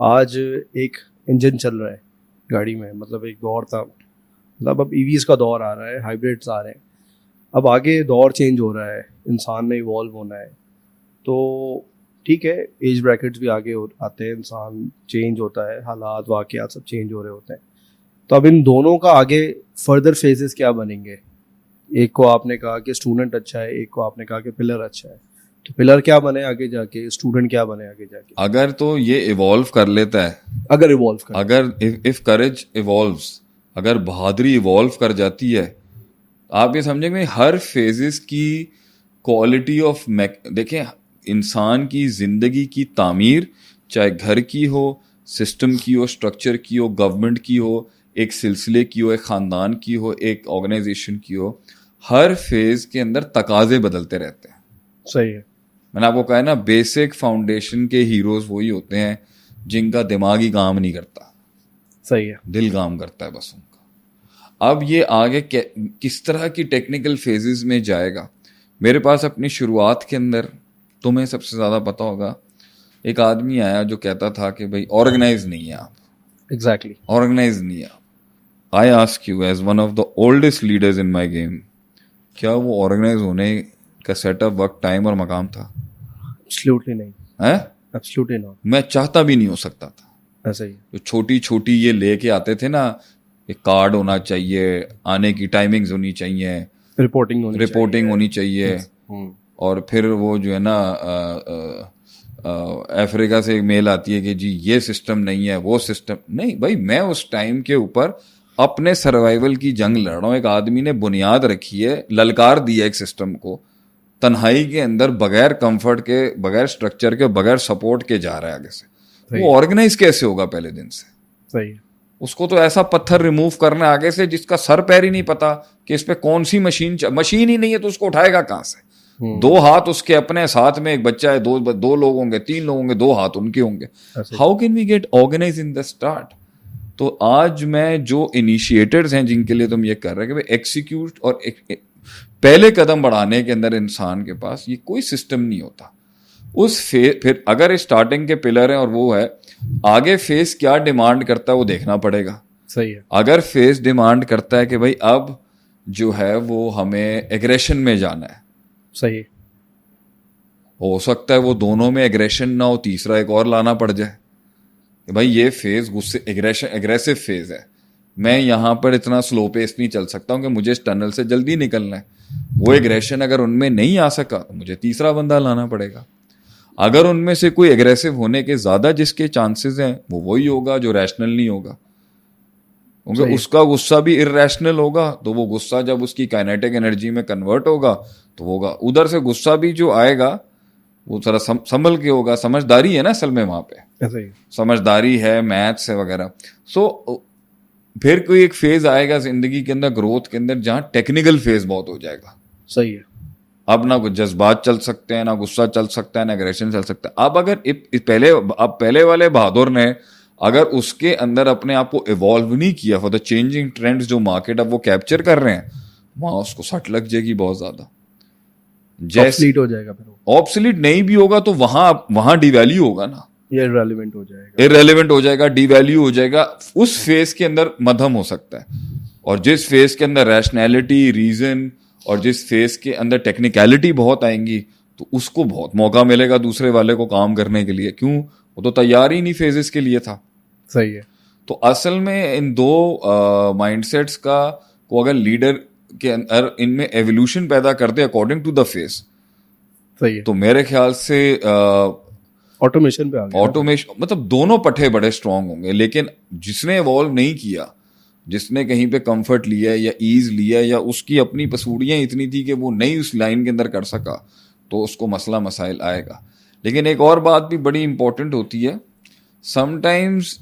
آج ایک انجن چل رہا ہے گاڑی میں, مطلب ایک دور تھا, مطلب اب EVs کا دور آ رہا ہے, ہائیبریڈس آ رہے ہیں. اب آگے دور چینج ہو رہا ہے, انسان نے ایوالو ہونا ہے. تو ٹھیک ہے, ایج بریکٹس بھی آگے آتے ہیں, انسان چینج ہوتا ہے, حالات واقعات سب چینج ہو رہے ہوتے ہیں. تو اب ان دونوں کا آگے فردر فیزز کیا بنیں گے؟ ایک کو آپ نے کہا کہ اسٹوڈنٹ اچھا ہے, ایک کو آپ نے کہا کہ پلر اچھا ہے. تو پلر کیا بنے آگے جا کے, اسٹوڈنٹ کیا بنے آگے جا کے؟ اگر تو یہ ایوالو کر لیتا ہے, اگر اف کریج ایوالوز, اگر بہادری ایوالو کر جاتی ہے, آپ یہ سمجھیں گے ہر فیزز کی کوالٹی آف دیکھیں, انسان کی زندگی کی تعمیر, چاہے گھر کی ہو, سسٹم کی ہو, اسٹرکچر کی ہو, گورنمنٹ کی ہو, ایک سلسلے کی ہو, ایک خاندان کی ہو, ایک آرگنائزیشن کی ہو, ہر فیز کے اندر تقاضے بدلتے رہتے ہیں. صحیح ہے. میں نے آپ کو کہا ہے نا, بیسک فاؤنڈیشن کے ہیروز وہی ہوتے ہیں جن کا دماغ ہی کام نہیں کرتا. صحیح ہے. دل کام کرتا ہے بس ان کا. اب یہ آگے کس طرح کی ٹیکنیکل فیزز میں جائے گا. میرے پاس اپنی شروعات کے اندر, تمہیں سب سے زیادہ پتا ہوگا, ایک آدمی آیا جو کہتا تھا کہ بھائی آرگنائز نہیں ہے آپ. ایگزیکٹلی, آرگنائز نہیں ہے آپ. I ask you as one of the oldest leaders in my game, کیا وہ آرگنائز ہونے کا سیٹ اپ, وقت, ٹائم اور مقام تھا؟ ایبسلیوٹلی نہیں. Absolutely not. میں چاہتا بھی نہیں ہو سکتا تھا. ایسا ہی. جو چھوٹی چھوٹی یہ لے کے آتے تھے نا, ایک کارڈ ہونا چاہیے, آنے کی ٹائمنگز ہونی چاہیے, رپورٹنگ ہونی چاہیے, اور پھر وہ جو ہے نا افریقہ سے ایک میل آتی ہے کہ جی یہ سسٹم نہیں ہے, وہ سسٹم نہیں. بھائی میں اس ٹائم کے اوپر اپنے سروائیول کی جنگ لڑ رہا ہوں. ایک آدمی نے بنیاد رکھی ہے, للکار دیا ایک سسٹم کو, تنہائی کے اندر بغیر کمفرٹ کے, بغیر اسٹرکچر کے, بغیر سپورٹ کے جا رہا ہے آگے سے. وہ آرگنائز کیسے ہوگا پہلے دن سے؟ صحیح. اس کو تو ایسا پتھر ریموو کرنا ہے آگے سے جس کا سر پیر ہی نہیں پتا کہ اس پہ کون سی مشین ہی نہیں ہے, تو اس کو اٹھائے گا کہاں سے؟ 2 ہاتھ اس کے اپنے, ساتھ میں ایک بچہ ہے, 2 لوگ ہوں گے, 3 لوگ ہوں گے, 2 ہاتھ ان کے ہوں گے. How can we get organise in the start? تو آج میں جو انیشیٹرز ہیں جن کے لیے تم یہ کر رہے ہیں کہ ایکسیکیوٹ اور پہلے قدم بڑھانے کے اندر انسان کے پاس یہ کوئی سسٹم نہیں ہوتا. اس پھر اگر اسٹارٹنگ کے پلر ہیں اور وہ ہے, آگے فیس کیا ڈیمانڈ کرتا ہے وہ دیکھنا پڑے گا. صحیح ہے. اگر فیس ڈیمانڈ کرتا ہے کہ بھائی اب جو ہے وہ ہمیں ایگریشن میں جانا ہے, صحیح, ہو سکتا ہے وہ دونوں میں ایگریشن نہ ہو, تیسرا ایک اور لانا پڑ جائے کہ بھائی یہ فیز غصے ایگریسو فیز ہے, میں یہاں پر اتنا سلو پیس نہیں چل سکتا ہوں کہ مجھے اس ٹنل سے جلدی نکلنا ہے. وہ ایگریشن اگر ان میں نہیں آ سکا تو مجھے تیسرا بندہ لانا پڑے گا. اگر ان میں سے کوئی ایگریسو ہونے کے زیادہ جس کے چانسز ہیں وہ وہی ہوگا جو ریشنل نہیں ہوگا, کیونکہ اس کا غصہ بھی ارریشنل ہوگا. تو وہ غصہ جب اس کی کائنیٹک انرجی میں کنورٹ ہوگا تو ہوگا ادھر سے غصہ بھی جو آئے گا وہ ذرا سنبھل کے ہوگا. سمجھداری ہے نا اصل میں وہاں پہ, سمجھداری ہے, میتھس ہے وغیرہ. سو پھر کوئی ایک فیز آئے گا زندگی کے اندر, گروتھ کے اندر, جہاں ٹیکنیکل فیز بہت ہو جائے گا. صحیح ہے. اب نہ کچھ جذبات چل سکتے ہیں, نہ غصہ چل سکتا ہے, نہ ایگریشن چل سکتا ہے. اب اگر پہلے والے بہادر نے اگر اس کے اندر اپنے آپ کو ایوالو نہیں کیا فار دا چینجنگ ٹرینڈز جو مارکیٹ اب وہ کیپچر کر رہے ہیں, وہاں اس کو سٹ لگ جائے گی بہت زیادہ. آبسلیٹ ہو جائے گا. پھر آبسلیٹ نہیں بھی ہوگا تو وہاں ڈی ویلیو ہوگا نا, ارریلیونٹ ہو جائے گا, ڈی ویلیو ہو جائے گا. اس فیز کے اندر مدھم ہو سکتا ہے, اور جس فیز کے اندر ریشنیلٹی, ریزن, اور جس فیز کے اندر ٹیکنیکلٹی بہت آئیں گی تو اس کو بہت موقع ملے گا دوسرے والے کو کام کرنے کے لیے. کیوں؟ وہ تو تیار ہی نہیں فیزز کے لیے تھا. صحیح ہے. تو اصل میں ان 2 مائنڈ سیٹس کا کو اگر لیڈر کے اندر ان میں ایولیوشن پیدا کرتے اکارڈنگ ٹو دا فیس, صحیح ہے, تو میرے خیال سے آٹومیشن پہ آ گیا. آٹومیشن مطلب دونوں پٹھے بڑے اسٹرانگ ہوں گے. لیکن جس نے ایوالو نہیں کیا, جس نے کہیں پہ کمفرٹ لیا یا ایز لیا, یا اس کی اپنی پسوڑیاں اتنی تھی کہ وہ نہیں اس لائن کے اندر کر سکا, تو اس کو مسئلہ مسائل آئے گا. لیکن ایک اور بات بھی بڑی امپورٹنٹ ہوتی ہے, سم ٹائمز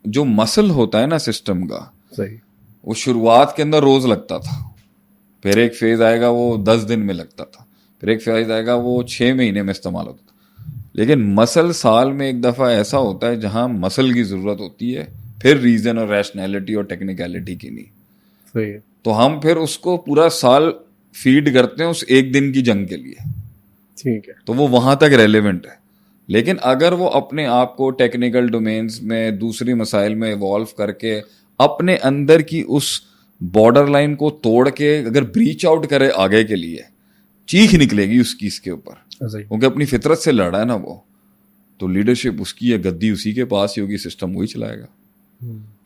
جو مسل ہوتا ہے نا سسٹم کا, صحیح, وہ شروعات کے اندر روز لگتا تھا, پھر ایک فیز آئے گا وہ 10 دن میں لگتا تھا, پھر ایک فیز آئے گا وہ 6 مہینے میں استعمال ہوتا تھا. لیکن مسل سال میں ایک دفعہ ایسا ہوتا ہے جہاں مسل کی ضرورت ہوتی ہے, پھر ریزن اور ریشنیلٹی اور ٹیکنیکلٹی کی نہیں. صحیح. تو ہم پھر اس کو پورا سال فیڈ کرتے ہیں اس ایک دن کی جنگ کے لیے. ٹھیک ہے. تو وہ وہاں تک ریلیونٹ ہے. لیکن اگر وہ اپنے آپ کو ٹیکنیکل ڈومینز میں, دوسری مسائل میں ایوالو کر کے اپنے اندر کی اس بارڈر لائن کو توڑ کے اگر بریچ آؤٹ کرے آگے کے لیے, چیخ نکلے گی اس کی اس کے اوپر, کیونکہ اپنی فطرت سے لڑا ہے نا وہ, تو لیڈرشپ اس کی ہے, گدی اسی کے پاس ہی ہوگی, سسٹم وہی چلائے گا.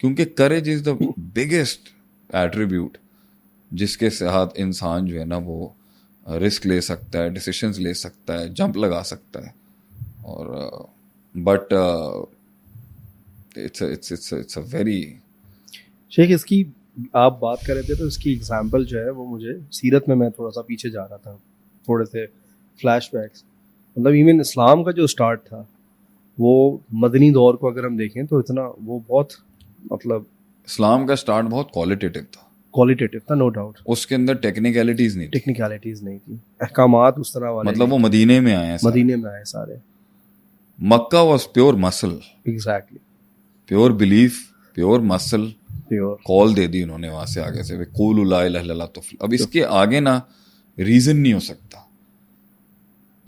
کیونکہ courage is the biggest attribute جس کے ساتھ انسان جو ہے نا وہ رسک لے سکتا ہے, ڈیسیشنز لے سکتا ہے, جمپ لگا سکتا ہے. اور بٹ اٹس اے ویری شیخ, اس کی آپ بات کر رہے تھے تو اس کی ایگزامپل جو ہے وہ مجھے سیرت میں تھوڑا سا پیچھے جا رہا تھا, تھوڑے سے فلیش بیکس. مطلب ایون اسلام کا جو اسٹارٹ تھا وہ مدنی دور کو اگر ہم دیکھیں تو اتنا وہ بہت, مطلب اسلام کا اسٹارٹ بہت کوالٹیٹیو تھا, نو ڈاؤٹ. اس کے اندر ٹیکنیکلٹیز نہیں تھی, احکامات اس طرح والے, مطلب وہ مدینے میں آئے سارے. مکہ واز پیور مسل, ایگزیکٹلی, پیور بلیف, پیور مسل, پیور کال دے دی انہوں نے وہاں سے آگے سے, قولوا لا الہ الا اللہ تفلحوا. اب اس کے آگے نا ریزن نہیں ہو سکتا,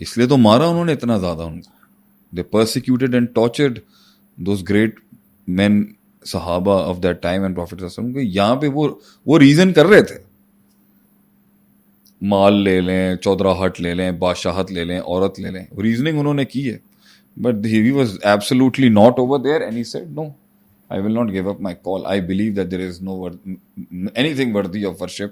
اس لیے تو مارا انہوں نے اتنا زیادہ ان کو. They persecuted and tortured those great men, صحابہ of that time and Prophet صلی اللہ علیہ وسلم. یہاں پہ وہ ریزن کر رہے تھے, مال لے لیں, چودراہٹ لے لیں, بادشاہت لے لیں, عورت لے لیں, ریزننگ انہوں نے کی ہے. But he was absolutely not over there and he said no, I will not give up my call. I believe that there is no anything worthy of worship.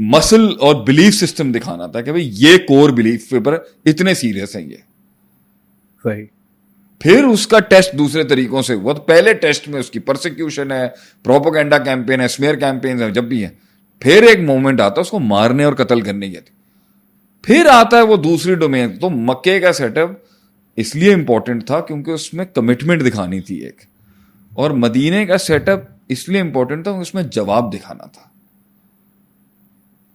مسل اور بلیف سسٹم دکھانا تھا کہ بھئی یہ کور بلیف پیپر اتنے serious ہیں یہ. صحیح. پھر اس کا ٹیسٹ دوسرے طریقوں سے ہوا. تو پہلے ٹیسٹ میں اس کی پرسیکیوشن ہے, پروپیگنڈا کیمپین ہے, اسمیئر کیمپین ہے, جب بھی ہے. پھر ایک مومنٹ آتا ہے اس کو مارنے اور قتل کرنے کی. پھر آتا ہے وہ دوسری ڈومین. تو مکے کا سیٹ اپ اس لیے امپورٹنٹ تھا کیونکہ اس میں کمٹمنٹ دکھانی تھی ایک, اور مدینے کا سیٹ اپ اس لیے امپورٹنٹ تھا اس میں جواب دکھانا تھا.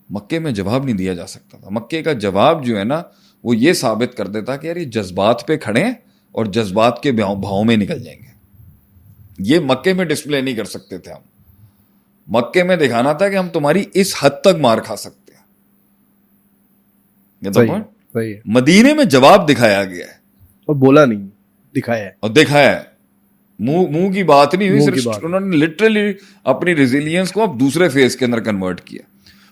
مکے میں جواب نہیں دیا جا سکتا تھا. مکے کا جواب جو ہے نا وہ یہ ثابت کر دیتا کہ یار یہ جذبات پہ کھڑے ہیں اور جذبات کے بھاؤں میں نکل جائیں گے. یہ مکے میں ڈسپلے نہیں کر سکتے تھے ہم. مکے میں دکھانا تھا کہ ہم تمہاری اس حد تک مار کھا سکتے ہیں. مدینے میں جواب دکھایا گیا ہے اور بولا نہیں, دکھایا ہے. اور دکھایا ہے, منہ کی بات نہیں ہوئی, صرف انہوں نے لٹرلی اپنی ریزیلینس کو اب دوسرے فیز کے اندر کنورٹ کیا.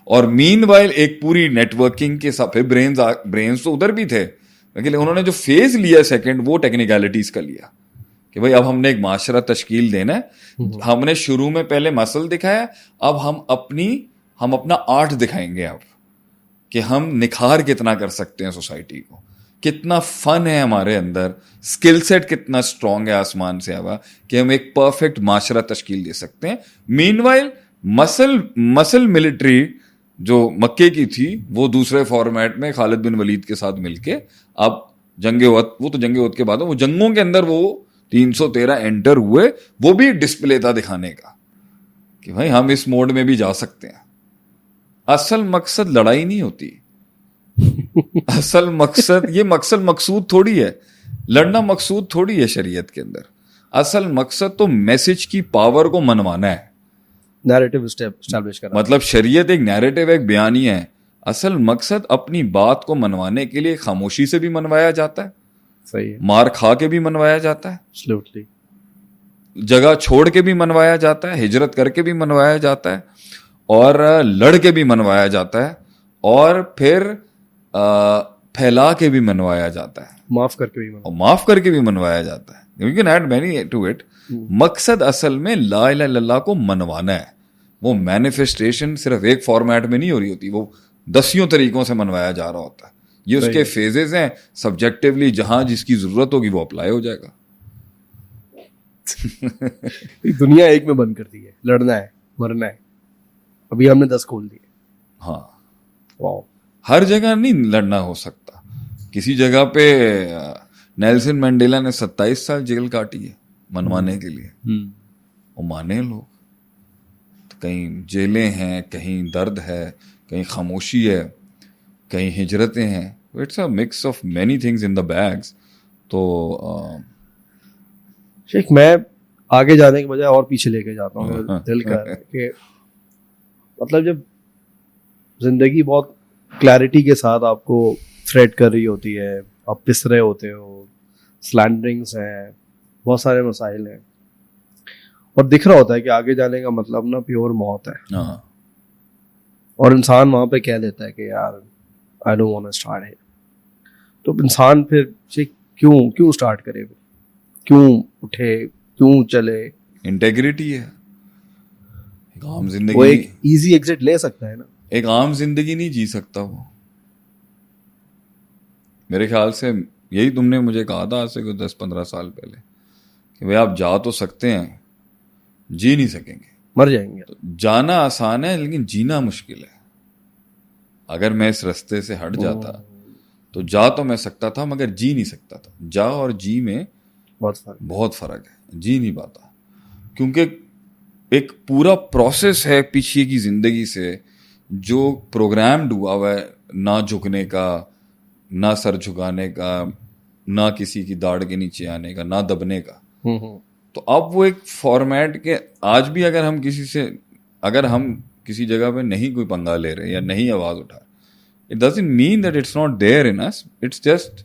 اور مین وائل ایک پوری نیٹ ورکنگ کے ساتھ برینز تو ادھر بھی تھے, لیکن انہوں نے جو فیز لیا سیکنڈ وہ ٹیکنیکلٹیز کا لیا کہ بھائی اب ہم نے ایک معاشرہ تشکیل دینا ہے. ہم نے شروع میں پہلے مسل دکھایا, اب ہم اپنا آرٹ دکھائیں گے اب کہ ہم نکھار کتنا کر سکتے ہیں سوسائٹی کو, کتنا فن ہے ہمارے اندر, اسکل سیٹ کتنا اسٹرانگ ہے آسمان سے آوا کہ ہم ایک پرفیکٹ معاشرہ تشکیل دے سکتے ہیں. مین وائل مسل ملٹری جو مکے کی تھی وہ دوسرے فارمیٹ میں خالد بن ولید کے ساتھ مل کے اب جنگ عہد کے بعد وہ جنگوں کے اندر وہ 313 انٹر ہوئے. وہ بھی ڈسپلے تھا دکھانے کا کہ بھائی ہم اس موڈ میں بھی جا سکتے ہیں. اصل مقصد لڑائی نہیں ہوتی. اصل مقصد یہ مقصود تھوڑی ہے, لڑنا مقصود تھوڑی ہے شریعت کے اندر. اصل مقصد تو میسج کی پاور کو منوانا ہے, نیریٹو اسٹیبلش کرنا. مطلب شریعت ایک نیریٹو, ایک بیانیہ ہے. اصل مقصد اپنی بات کو منوانے کے لیے خاموشی سے بھی منوایا جاتا ہے, صحیح ہے, مار کھا کے بھی منوایا جاتا ہے, Absolutely. جگہ چھوڑ کے بھی منوایا جاتا ہے, ہجرت کر کے بھی منوایا جاتا ہے, اور لڑ کے بھی منوایا جاتا ہے, اور پھر پھیلا کے بھی منوایا جاتا ہے, معاف کر کے بھی منوایا جاتا ہے. You can add many to it. مقصد اصل میں لا الہ الا اللہ کو منوانا ہے. وہ مینیفیسٹیشن صرف ایک فارمیٹ میں نہیں ہو رہی ہوتی, وہ دسیوں طریقوں سے منوایا جا رہا ہوتا ہے. یہ اس کے فیزز ہیں, سبجیکٹیولی جہاں جس کی ضرورت ہوگی وہ اپلائی ہو جائے گا. دنیا ایک میں بند کر دی ہے, لڑنا ہے مرنا ہے. ابھی ہم نے 10 کھول دیے. ہاں, واو. ہر جگہ نہیں لڑنا ہو سکتا. کسی جگہ پہ نیلسن مینڈیلا نے 27 سال جیل کاٹی ہے منوانے کے لیے, وہ مانے لوگ. تو کہیں جیلیں ہیں, کہیں درد ہے, کہیں خاموشی ہے, کہیں ہجرتیں ہیں. It's a mix of many things in the bags. تو شیخ میں آگے جانے کے بجائے اور پیچھے لے کے جاتا ہوں. دل کا کہ مطلب جب زندگی بہت کلیئرٹی کے ساتھ آپ کو تھریٹ کر رہی ہوتی ہے, آپ پس رہے ہوتے ہو, سلینڈرنگس ہیں, بہت سارے مسائل ہیں, اور دکھ رہا ہوتا ہے کہ آگے جانے کا مطلب نا پیور موت ہے, اور انسان وہاں پہ کہہ دیتا ہے کہ یار I don't want to start it. تو انسان پھر کیوں اسٹارٹ کرے, کیوں اٹھے, کیوں چلے؟ انٹیگریٹی ہے. ایک عام زندگی, وہ ایک ایزی ایگزٹ لے سکتا ہے نا, ایک عام زندگی نہیں جی سکتا وہ. میرے خیال سے یہی تم نے مجھے کہا تھا آج سے 10-15 سال پہلے کہ بھائی آپ جا تو سکتے ہیں, جی نہیں سکیں گے, مر جائیں گے. جانا آسان ہے لیکن جینا مشکل ہے. اگر میں اس رستے سے ہٹ جاتا تو جا تو میں سکتا تھا مگر جی نہیں سکتا تھا. جا اور جی میں بہت فرق ہے. جی نہیں پاتا کیونکہ ایک پورا پروسیس ہے پیچھے کی زندگی سے جو پروگرامڈ ہوا ہوا ہے, نہ جھکنے کا, نہ سر جھکانے کا, نہ کسی کی داڑھ کے نیچے آنے کا, نہ دبنے کا. تو اب وہ ایک فارمیٹ کے آج بھی اگر ہم کسی جگہ پہ نہیں کوئی پنگا لے رہے یا نہیں آواز اٹھا, it doesn't mean that it's not there in us. It's just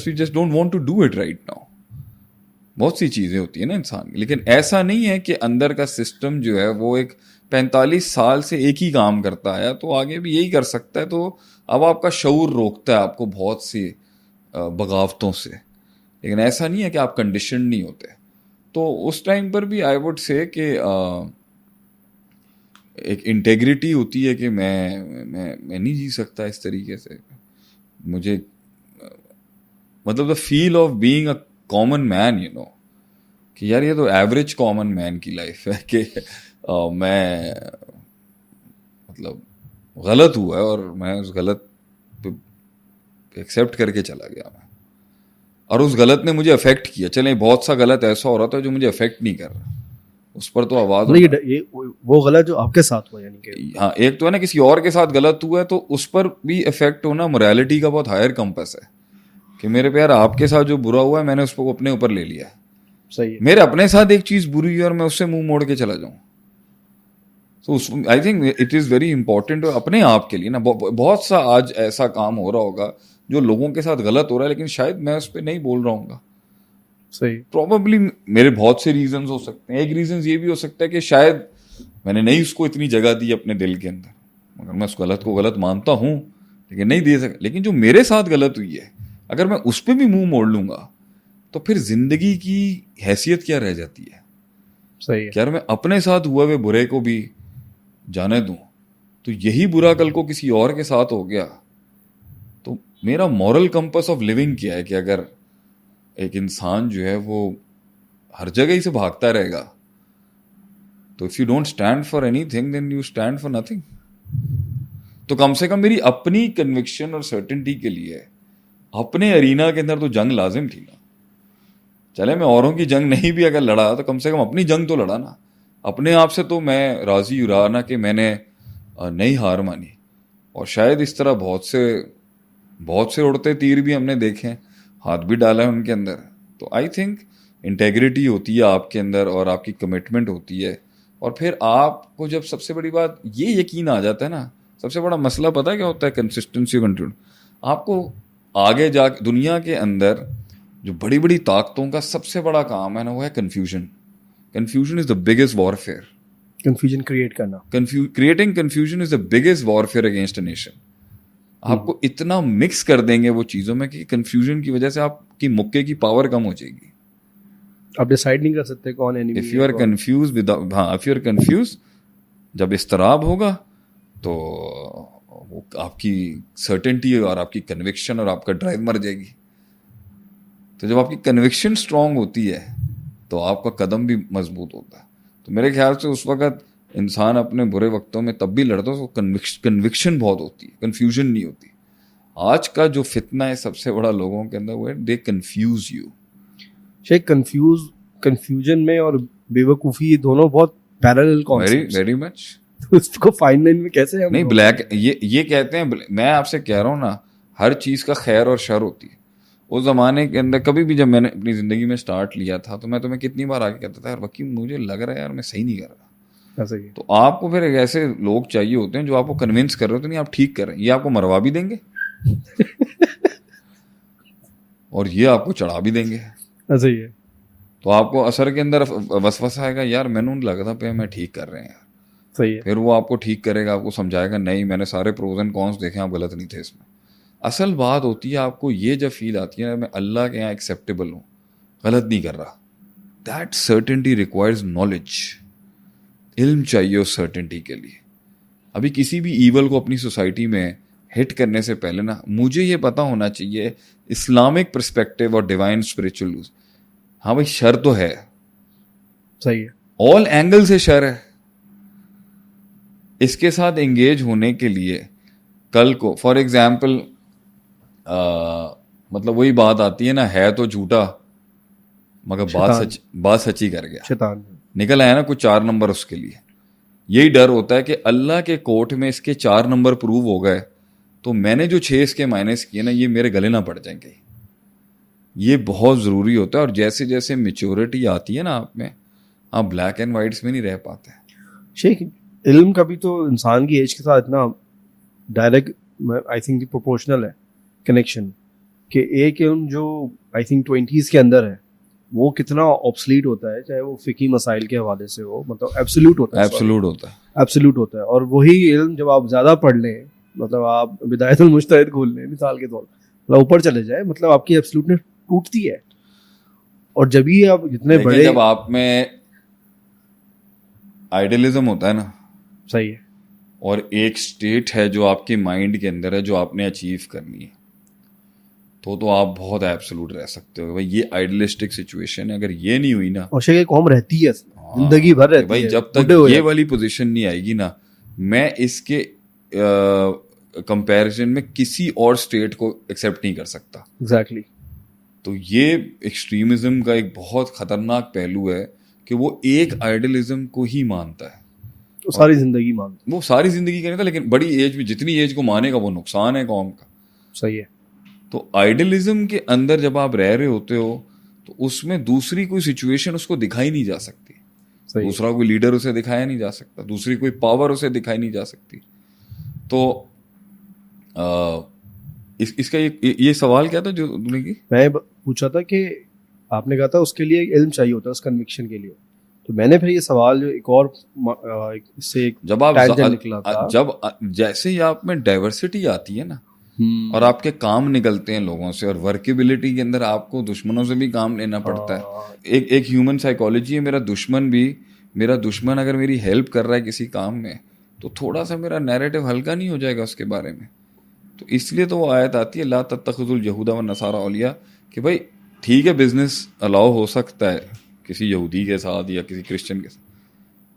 we just don't want to do it right now. بہت سی چیزیں ہوتی ہیں نا انسان کی, لیکن ایسا نہیں ہے کہ اندر کا سسٹم جو ہے وہ ایک 45 سال سے ایک ہی کام کرتا ہے تو آگے بھی یہی کر سکتا ہے. تو اب آپ کا شعور روکتا ہے آپ کو بہت سی بغاوتوں سے, لیکن ایسا نہیں ہے کہ آپ کنڈیشن نہیں ہوتے. تو اس ٹائم پر بھی آئی وڈ سے کہ ایک انٹیگریٹی ہوتی ہے کہ میں نہیں جی سکتا اس طریقے سے. مجھے مطلب the feel of being a common man کہ یار یہ تو ایوریج کامن مین کی لائف ہے کہ میں مطلب غلط ہوا ہے اور میں اس غلط پہ ایکسیپٹ کر کے چلا گیا میں, اور اس غلط نے مجھے افیکٹ کیا. چلیں بہت سا غلط ایسا ہو رہا تھا جو مجھے افیکٹ نہیں کر رہا, اس پر تو آواز وہ غلط جو آپ کے ساتھ ہوا, یعنی کہ ہاں ایک تو ہے نا کسی اور کے ساتھ غلط ہوا ہے تو اس پر بھی افیکٹ ہونا موریلٹی کا بہت ہائر کمپس ہے کہ میرے پیار آپ کے ساتھ جو برا ہوا ہے میں نے اس کو اپنے اوپر لے لیا ہے. صحیح ہے. میرے اپنے ساتھ ایک چیز بری ہوئی اور میں اس سے منہ موڑ کے چلا جاؤں, تو I think it is very important اپنے آپ کے لیے نا. بہت سا آج ایسا کام ہو رہا ہوگا جو لوگوں کے ساتھ غلط ہو رہا ہے لیکن شاید میں اس پہ نہیں بول رہا ہوں گا. صحیح, پروبیبلی میرے بہت سے ریزنز ہو سکتے ہیں. ایک ریزنز یہ بھی ہو سکتا ہے کہ شاید میں نے نہیں اس کو اتنی جگہ دی اپنے دل کے اندر, مگر میں اس غلط کو غلط مانتا ہوں لیکن نہیں دے سکتا. لیکن جو میرے ساتھ غلط ہوئی ہے اگر میں اس پہ بھی منہ موڑ لوں گا تو پھر زندگی کی حیثیت کیا رہ جاتی ہے. صحیح ہے. کہ یار میں اپنے ساتھ ہوئے ہوئے برے کو بھی جانے دوں تو یہی برا کل کو کسی اور کے ساتھ ہو گیا تو میرا مورل کمپس آف لیونگ کیا ہے کہ اگر ایک انسان جو ہے وہ ہر جگہ ہی سے بھاگتا رہے گا تو if you don't stand for anything then you stand for nothing. تو کم سے کم میری اپنی کنوکشن اور سرٹنٹی کے لیے اپنے ارینا کے اندر تو جنگ لازم تھی نا. چلے میں اوروں کی جنگ نہیں بھی اگر لڑا تو کم سے کم اپنی جنگ تو لڑا نا. اپنے آپ سے تو میں راضی رہا نا کہ میں نے نہیں ہار مانی. اور شاید اس طرح بہت سے اڑتے تیر بھی ہم نے دیکھے, ہاتھ بھی ڈالا ہے ان کے اندر. تو آئی تھنک انٹیگریٹی ہوتی ہے آپ کے اندر اور آپ کی کمٹمنٹ ہوتی ہے, اور پھر آپ کو جب سب سے بڑی بات یہ یقین آ جاتا ہے نا, سب سے بڑا مسئلہ پتہ ہے کیا ہوتا ہے, کنسسٹنسی کنٹینیو. آپ کو آگے جا کے دنیا کے اندر جو بڑی بڑی طاقتوں کا سب سے بڑا کام ہے نا وہ ہے confusion. Confusion is the biggest warfare. Confusion create کرنا, creating confusion is the biggest warfare against a nation. آپ کو اتنا مکس کر دیں گے وہ چیزوں میں کہ کنفیوژن کی وجہ سے آپ کی مکے کی پاور کم ہو جائے گی. آپ ڈیسائیڈ نہیں کر سکتے کون اینیمی ہے. If you are confuse if you are confuse, جب اضطراب ہوگا تو آپ کی سرٹنٹی اور آپ کی کنوکشن اور آپ کا ڈرائیو مر جائے گی. تو جب آپ کی کنوکشن اسٹرانگ ہوتی ہے تو آپ کا قدم بھی مضبوط ہوتا ہے. تو میرے خیال سے اس وقت انسان اپنے برے وقتوں میں تب بھی لڑتا ہے تو کنوکشن بہت ہوتی ہے, کنفیوژن نہیں ہوتی. آج کا جو فتنہ ہے سب سے بڑا لوگوں کے اندر وہ ہے they confuse you. Sheikh confusion میں اور بے وقوفی یہ دونوں بہت پیرالل کانسیپٹس ہیں. Very much. اس کو فائن لائن میں کیسے ہم نہیں بلیک یہ کہتے ہیں, میں آپ سے کہہ رہا ہوں نا ہر چیز کا خیر اور شر ہوتی ہے. اس زمانے کے اندر کبھی بھی جب میں نے اپنی زندگی میں سٹارٹ لیا تھا تو میں تمہیں کتنی بار آ کے کہتا تھا یار وکیل مجھے لگ رہا ہے یار میں صحیح نہیں کر رہا. تو آپ کو پھر ایسے لوگ چاہیے ہوتے ہیں جو آپ کو کنونس کر رہے ہوتے ہیں نہیں آپ ٹھیک کر رہے ہیں. یہ آپ کو مروا بھی دیں گے اور یہ آپ کو چڑھا بھی دیں گے. صحیح ہے. تو آپ کو اثر کے اندر وسوسہ آئے گا یار میں نے لگتا پہ میں ٹھیک کر رہے ہیں یار. صحیح ہے. پھر وہ آپ کو ٹھیک کرے گا, آپ کو سمجھائے گا نہیں میں نے سارے پروز اینڈ کونس دیکھے آپ غلط نہیں تھے اس میں. اصل بات ہوتی ہے آپ کو یہ جب فیل آتی ہے میں اللہ کے یہاں ایکسیپٹیبل ہوں, غلط نہیں کر رہا. That certainty requires knowledge. علم چاہیے اس سرٹنٹی کے لیے. ابھی کسی بھی ایول کو اپنی سوسائٹی میں ہٹ کرنے سے پہلے نا مجھے یہ پتا ہونا چاہیے اسلامک پرسپیکٹیو اور ڈیوائن اسپرچل یوز. ہاں بھائی شر تو ہے, صحیح ہے, آل اینگل سے شر ہے. اس کے ساتھ انگیج ہونے کے لیے کل کو فار ایگزامپل مطلب وہی بات آتی ہے نا, ہے تو جھوٹا مگر بات سچی کر گیا, شیطان نکل آیا نا کچھ 4 نمبر اس کے لیے. یہی ڈر ہوتا ہے کہ اللہ کے کورٹ میں اس کے 4 نمبر پروو ہو گئے تو میں نے جو 6 اس کے مائنس کیے نا یہ میرے گلے نہ پڑ جائیں گے. یہ بہت ضروری ہوتا ہے. اور جیسے جیسے میچورٹی آتی ہے نا آپ میں, آپ بلیک اینڈ وائٹس میں نہیں رہ پاتے. شیخ علم کا بھی تو انسان کی ایج کے ساتھ اتنا ڈائریکٹ آئی تھنک پروپورشنل ہے کنیکشن کہ ایک علم جو آئی تھنک 20s کے اندر ہے وہ کتنا آبسلیٹ ہوتا ہے, چاہے وہ فقہی مسائل کے حوالے سے ہو, مطلب ایبسلیوٹ ہوتا ہے. اور وہی علم جب آپ زیادہ پڑھ لیں, مطلب آپ بدایت المجتہد کھول لیں مثال کے طور پر, اوپر چلے جائے, مطلب آپ کی ایبسلیوٹنس ٹوٹتی ہے. اور جب یہ آپ جتنے بڑے جب آپ میں آئیڈیلزم ہوتا ہے نا صحیح ہے. اور ایک اسٹیٹ ہے جو آپ کے مائنڈ کے اندر ہے جو آپ نے اچیو کرنی ہے, تو آپ بہت ایبسولوٹ رہ سکتے ہو. بھائی یہ آئیڈیلسٹک سچویشن ہے, اگر یہ نہیں ہوئی نا, اور شاید قوم رہتی ہے زندگی بھر رہتی ہے. بھائی جب تک یہ والی پوزیشن نہیں آئے گی نا, میں اس کے کمپیریزن میں کسی اور اسٹیٹ کو ایکسیپٹ نہیں کر سکتا. ایگزیکٹلی. تو یہ ایکسٹریمزم کا ایک بہت خطرناک پہلو ہے کہ وہ ایک آئیڈیلزم کو ہی مانتا ہے, وہ ساری زندگی مانتا, وہ ساری زندگی کا نہیں تھا, لیکن بڑی ایج میں جتنی ایج کو مانے گا وہ نقصان ہے قوم کا. صحیح ہے. تو آئیڈیلزم کے اندر جب آپ رہ رہے ہوتے ہو تو اس میں دوسری کوئی سچویشن اس کو دکھائی نہیں جا سکتی, دوسرا کوئی لیڈر اسے دکھایا نہیں جا سکتا, دوسری کوئی پاور اسے دکھائی نہیں جا سکتی. تو اس کا یہ سوال کیا تھا جو تم نے کی؟ میں پوچھا تھا کہ آپ نے کہا تھا اس کے لیے علم چاہیے ہوتا ہے اس کنوکشن کے لیے, تو میں نے پھر یہ سوال جو ایک اور اس سے جب آپ نکلا تھا, جب جیسے ہی آپ میں ڈائیورسٹی آتی ہے نا, اور آپ کے کام نکلتے ہیں لوگوں سے, اور ورکیبلٹی کے اندر آپ کو دشمنوں سے بھی کام لینا پڑتا ہے. ایک ہیومن سائیکالوجی ہے, میرا دشمن اگر میری ہیلپ کر رہا ہے کسی کام میں تو تھوڑا سا میرا نیریٹو ہلکا نہیں ہو جائے گا اس کے بارے میں. تو اس لیے تو وہ آیت آتی ہے لا تتخذوا اليهود والنصارى اولیاء, کہ بھائی ٹھیک ہے بزنس الاؤ ہو سکتا ہے کسی یہودی کے ساتھ یا کسی کرسچن کے ساتھ,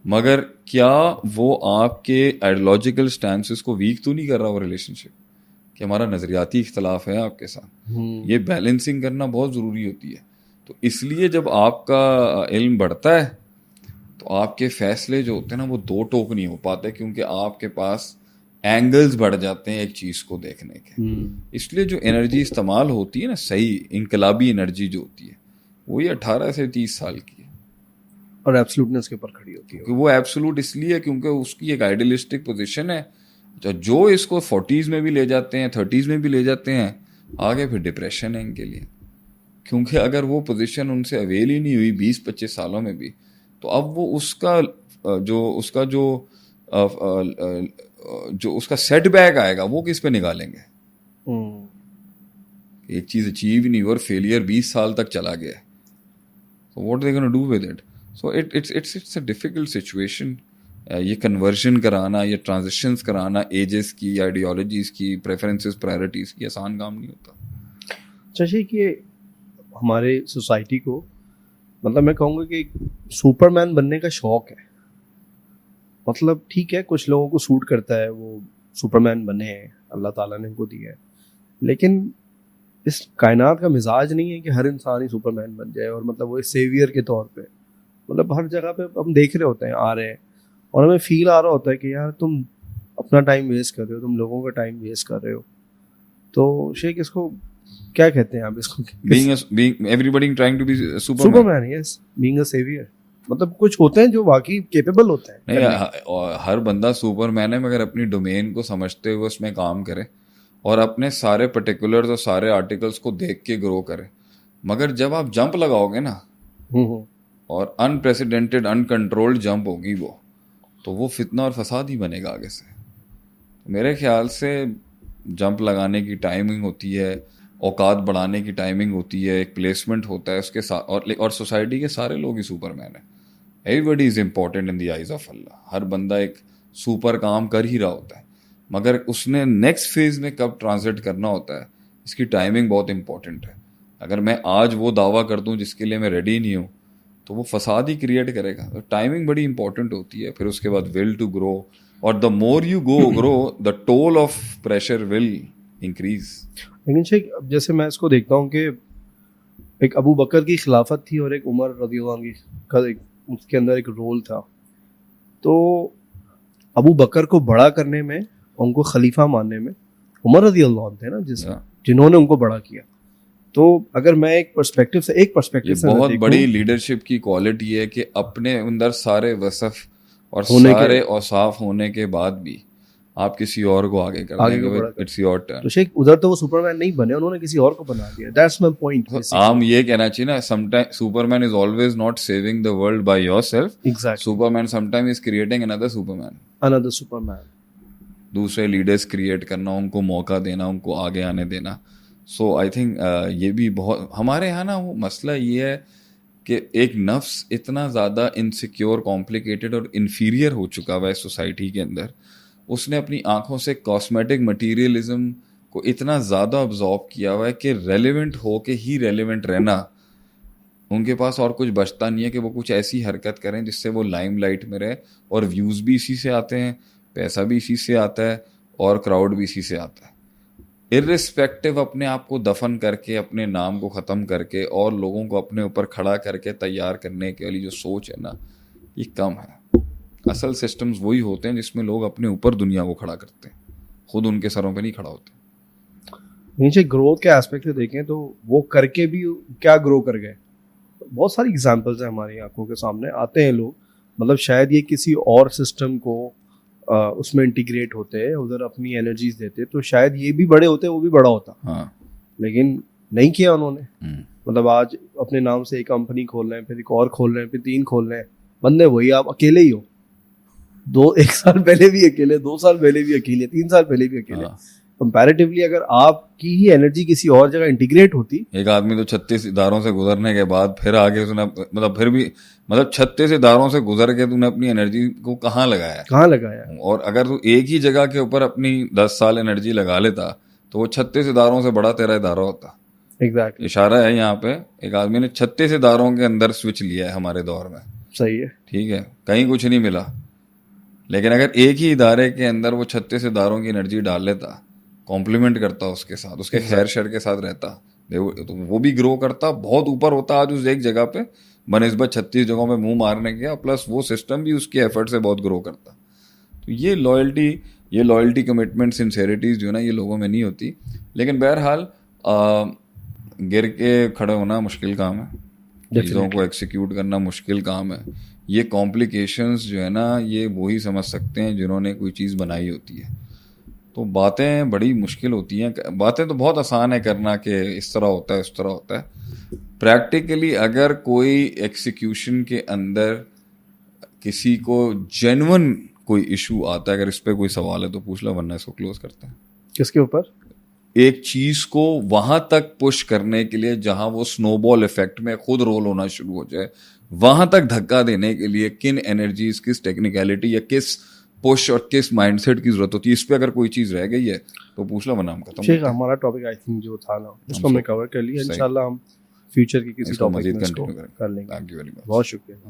مگر کیا وہ آپ کے آئیڈیولوجیکل سٹینسز کو ویک تو نہیں کر رہا وہ ریلیشن شپ, کہ ہمارا نظریاتی اختلاف ہے آپ کے ساتھ. یہ بیلنسنگ کرنا بہت ضروری ہوتی ہے. تو اس لیے جب آپ کا علم بڑھتا ہے تو آپ کے فیصلے جو ہوتے ہیں نا وہ دو ٹوک نہیں ہو پاتے, کیونکہ آپ کے پاس اینگلز بڑھ جاتے ہیں ایک چیز کو دیکھنے کے. اس لیے جو انرجی استعمال ہوتی ہے نا, صحیح انقلابی انرجی جو ہوتی ہے وہ یہ 18 سے 30 سال کی ہے, اور ایبسولوٹنس کے اوپر کھڑی ہوتی ہے. کہ وہ ایبسولوٹ اس لیے کیونکہ اس کی ایک آئیڈیلسٹک پوزیشن ہے, جو اس کو 40s میں بھی لے جاتے ہیں 30s میں بھی لے جاتے ہیں, آگے پھر ڈپریشن ہے ان کے لیے. کیونکہ اگر وہ پوزیشن ان سے اویل ہی نہیں ہوئی 20-25 سالوں میں بھی, تو اب وہ اس کا سیٹ بیک آئے گا وہ کس پہ نکالیں گے. ایک چیز اچیو نہیں اور فیلئر 20 سال تک چلا گیا, so what are they going to do with it? So it's a difficult situation. یہ کنورژن کرانا, یہ ٹرانزیشنز کرانا ایجز کی, آئیڈیالوجیز کی, پریفرنسز, پرائرٹیز کی آسان کام نہیں ہوتا. چاہیے کہ ہمارے سوسائٹی کو, مطلب میں کہوں گا کہ سپر مین بننے کا شوق ہے. مطلب ٹھیک ہے کچھ لوگوں کو سوٹ کرتا ہے, وہ سپر مین بنے ہیں, اللہ تعالیٰ نے ان کو دیا ہے, لیکن اس کائنات کا مزاج نہیں ہے کہ ہر انسان ہی سپر مین بن جائے. اور مطلب وہ ایک سیویئر کے طور پہ, مطلب ہر جگہ پہ ہم دیکھ رہے ہوتے ہیں, آ رہے ہیں, اور ہمیں فیل آ رہا ہوتا ہے کہ یار تم اپنا ٹائم ویسٹ کر رہے ہو, تم لوگوں کا ٹائم ویسٹ کر رہے ہو. تو شیخ اس کو کیا کہتے ہیں آپ اس کو؟ everybody trying to be Superman, yes, being a savior. مطلب کچھ ہوتے ہیں جو واقعی کیپیبل ہوتے ہیں. نہیں, ہر بندہ سپر مین ہے, مگر اپنی ڈومین کو سمجھتے ہوئے اس میں کام کرے اور اپنے سارے پرٹیکولرز اور سارے آرٹیکلس کو دیکھ کے گرو کرے. مگر جب آپ جمپ لگاؤ گے نا, اور انپریسیڈنٹڈ انکنٹرولڈ جمپ ہوگی تو وہ فتنہ اور فساد ہی بنے گا آگے سے. میرے خیال سے جمپ لگانے کی ٹائمنگ ہوتی ہے, اوقات بڑھانے کی ٹائمنگ ہوتی ہے, ایک پلیسمنٹ ہوتا ہے اس کے ساتھ, اور سوسائٹی کے سارے لوگ ہی سپر مین ہیں. Everybody is important in the eyes of Allah. ہر بندہ ایک سپر کام کر ہی رہا ہوتا ہے, مگر اس نے نیکسٹ فیز میں کب ٹرانزٹ کرنا ہوتا ہے اس کی ٹائمنگ بہت امپورٹنٹ ہے. اگر میں آج وہ دعویٰ کر دوں جس کے لیے میں ریڈی نہیں ہوں تو وہ فساد ہی کریٹ کرے گا. ٹائمنگ بڑی امپورٹنٹ ہوتی ہے. پھر اس کے بعد ول ٹو گرو, اور the more you grow the toll of pressure will increase. لیکن شیخ اب جیسے میں اس کو دیکھتا ہوں کہ ایک ابو بکر کی خلافت تھی اور ایک عمر رضی اللہ عنہ کا اس کے اندر ایک رول تھا. تو ابو بکر کو بڑا کرنے میں, ان کو خلیفہ ماننے میں عمر رضی اللہ عنہ تھے نا جنہوں نے ان کو بڑا کیا. تو اگر میں ایک پرسپیکٹو سے بہت بڑی لیڈرشپ کی کوالٹی ہے کہ اپنے اندر سارے وصف اور سارے اوصاف ہونے کے بعد بھی آپ کسی اور کو آگے کر دیں گے. It's your turn. تو شیخ ادھر تو وہ سپر مین نہیں بنے, انہوں نے کسی اور کو بنا دیا. That's my point. عام یہ کہنا چاہیے نا, some time Superman is always not saving the world by yourself. Superman some time is creating another Superman. دوسرے لیڈرز کریٹ کرنا, ان کو موقع دینا, ان کو آگے آنے دینا. سو آئی تھنک یہ بھی بہت ہمارے یہاں نا وہ مسئلہ یہ ہے کہ ایک نفس اتنا زیادہ انسیکیور، کمپلیکیٹڈ اور انفیریئر ہو چکا ہوا ہے سوسائٹی کے اندر، اس نے اپنی آنکھوں سے کاسمیٹک مٹیریلزم کو اتنا زیادہ ابزارو کیا ہوا ہے کہ ریلیونٹ ہو کے ہی ریلیونٹ رہنا ان کے پاس اور کچھ بچتا نہیں ہے کہ وہ کچھ ایسی حرکت کریں جس سے وہ لائم لائٹ میں رہے، اور ویوز بھی اسی سے آتے ہیں، پیسہ بھی اسی سے آتا ہے، اور کراؤڈ بھی اسی سے آتا ہے۔ ارسپیکٹو اپنے آپ کو دفن کر کے، اپنے نام کو ختم کر کے، اور لوگوں کو اپنے اوپر کھڑا کر کے تیار کرنے کے والی جو سوچ ہے نا، یہ کم ہے۔ اصل سسٹمز وہی ہوتے ہیں جس میں لوگ اپنے اوپر دنیا کو کھڑا کرتے ہیں، خود ان کے سروں پہ نہیں کھڑا ہوتے۔ نیچے گروتھ کے اسپیکٹ سے دیکھیں تو وہ کر کے بھی کیا گرو کر گئے، بہت ساری ایگزامپلس ہیں ہماری آنکھوں کے سامنے، آتے ہیں لوگ، مطلب شاید یہ کسی اور سسٹم کو اس میں انٹیگریٹ ہوتے، ادھر اپنی انرجیز دیتے تو شاید یہ بھی بڑے ہوتے، وہ بھی بڑا ہوتا، ہاں، لیکن نہیں کیا انہوں نے۔ مطلب آج اپنے نام سے ایک کمپنی کھول رہے ہیں، پھر ایک اور کھول رہے ہیں، پھر 3 کھول رہے ہیں، بندے وہی، آپ اکیلے ہی ہو، 1 سال پہلے بھی اکیلے، 2 سال پہلے بھی اکیلے، 3 سال پہلے بھی اکیلے۔ کمپیریٹیولی اگر آپ کی ہی انرجی کسی اور جگہ انٹیگریٹ ہوتی، ایک آدمی تو 36 اداروں سے گزرنے کے بعد پھر آگے اس نے مطلب 36 اداروں سے گزر کے تو نے اپنی انرجی کو کہاں لگایا، اور اگر تو ایک ہی جگہ کے اوپر اپنی 10 سال انرجی لگا لیتا تو وہ 36 اداروں سے بڑا تیرا ادارہ ہوتا۔ ایگزیکٹلی، اشارہ ہے یہاں پہ، ایک آدمی نے 36 اداروں کے اندر سوئچ لیا ہے ہمارے دور میں، صحیح ہے، ٹھیک ہے، کہیں کچھ نہیں ملا، لیکن اگر ایک ہی ادارے کے اندر وہ 36 اداروں کی انرجی ڈال لیتا، کمپلیمنٹ کرتا اس کے ساتھ، اس کے خیر شر کے ساتھ رہتا، تو وہ بھی گرو کرتا، بہت اوپر ہوتا آج اس ایک جگہ پہ بنسبت 36 جگہوں پہ منہ مارنے کے، پلس وہ سسٹم بھی اس کے ایفرٹ سے بہت گرو کرتا۔ تو یہ لائلٹی کمٹمنٹ سنسیریٹیز جو ہے نا، یہ لوگوں میں نہیں ہوتی، لیکن بہرحال گر کے کھڑے ہونا مشکل کام ہے، چیزوں کو ایکسیکیوٹ کرنا مشکل کام ہے۔ یہ کمپلیکیشنز جو ہے نا، یہ وہی سمجھ سکتے ہیں جنہوں نے کوئی چیز بنائی ہوتی ہے۔ تو باتیں بڑی مشکل ہوتی ہیں، باتیں تو بہت آسان ہے کرنا کہ اس طرح ہوتا ہے، اس طرح ہوتا ہے۔ پریکٹیکلی اگر کوئی ایکسیکیوشن کے اندر کسی کو جینون کوئی ایشو آتا ہے، اگر اس پہ کوئی سوال ہے تو پوچھ لو، ورنہ اس کو کلوز کرتے ہیں۔ کس کے اوپر؟ ایک چیز کو وہاں تک پش کرنے کے لیے جہاں وہ سنو بال ایفیکٹ میں خود رول ہونا شروع ہو جائے، وہاں تک دھکا دینے کے لیے کن انرجیز، کس ٹیکنیکلٹی یا کس پش اور کس مائنڈ سیٹ کی ضرورت ہوتی ہے، اس پہ اگر کوئی چیز رہ گئی ہے تو پوچھ لو، ورنہ ہم ختم۔ ٹھیک ہے، ہمارا ٹاپک آئی تھنک جو تھا نا اس کو ہم نے کور کر لیا، انشاءاللہ ہم فیوچر کی کسی ٹاپک میں اس کو کر لیں گے۔ بہت شکریہ۔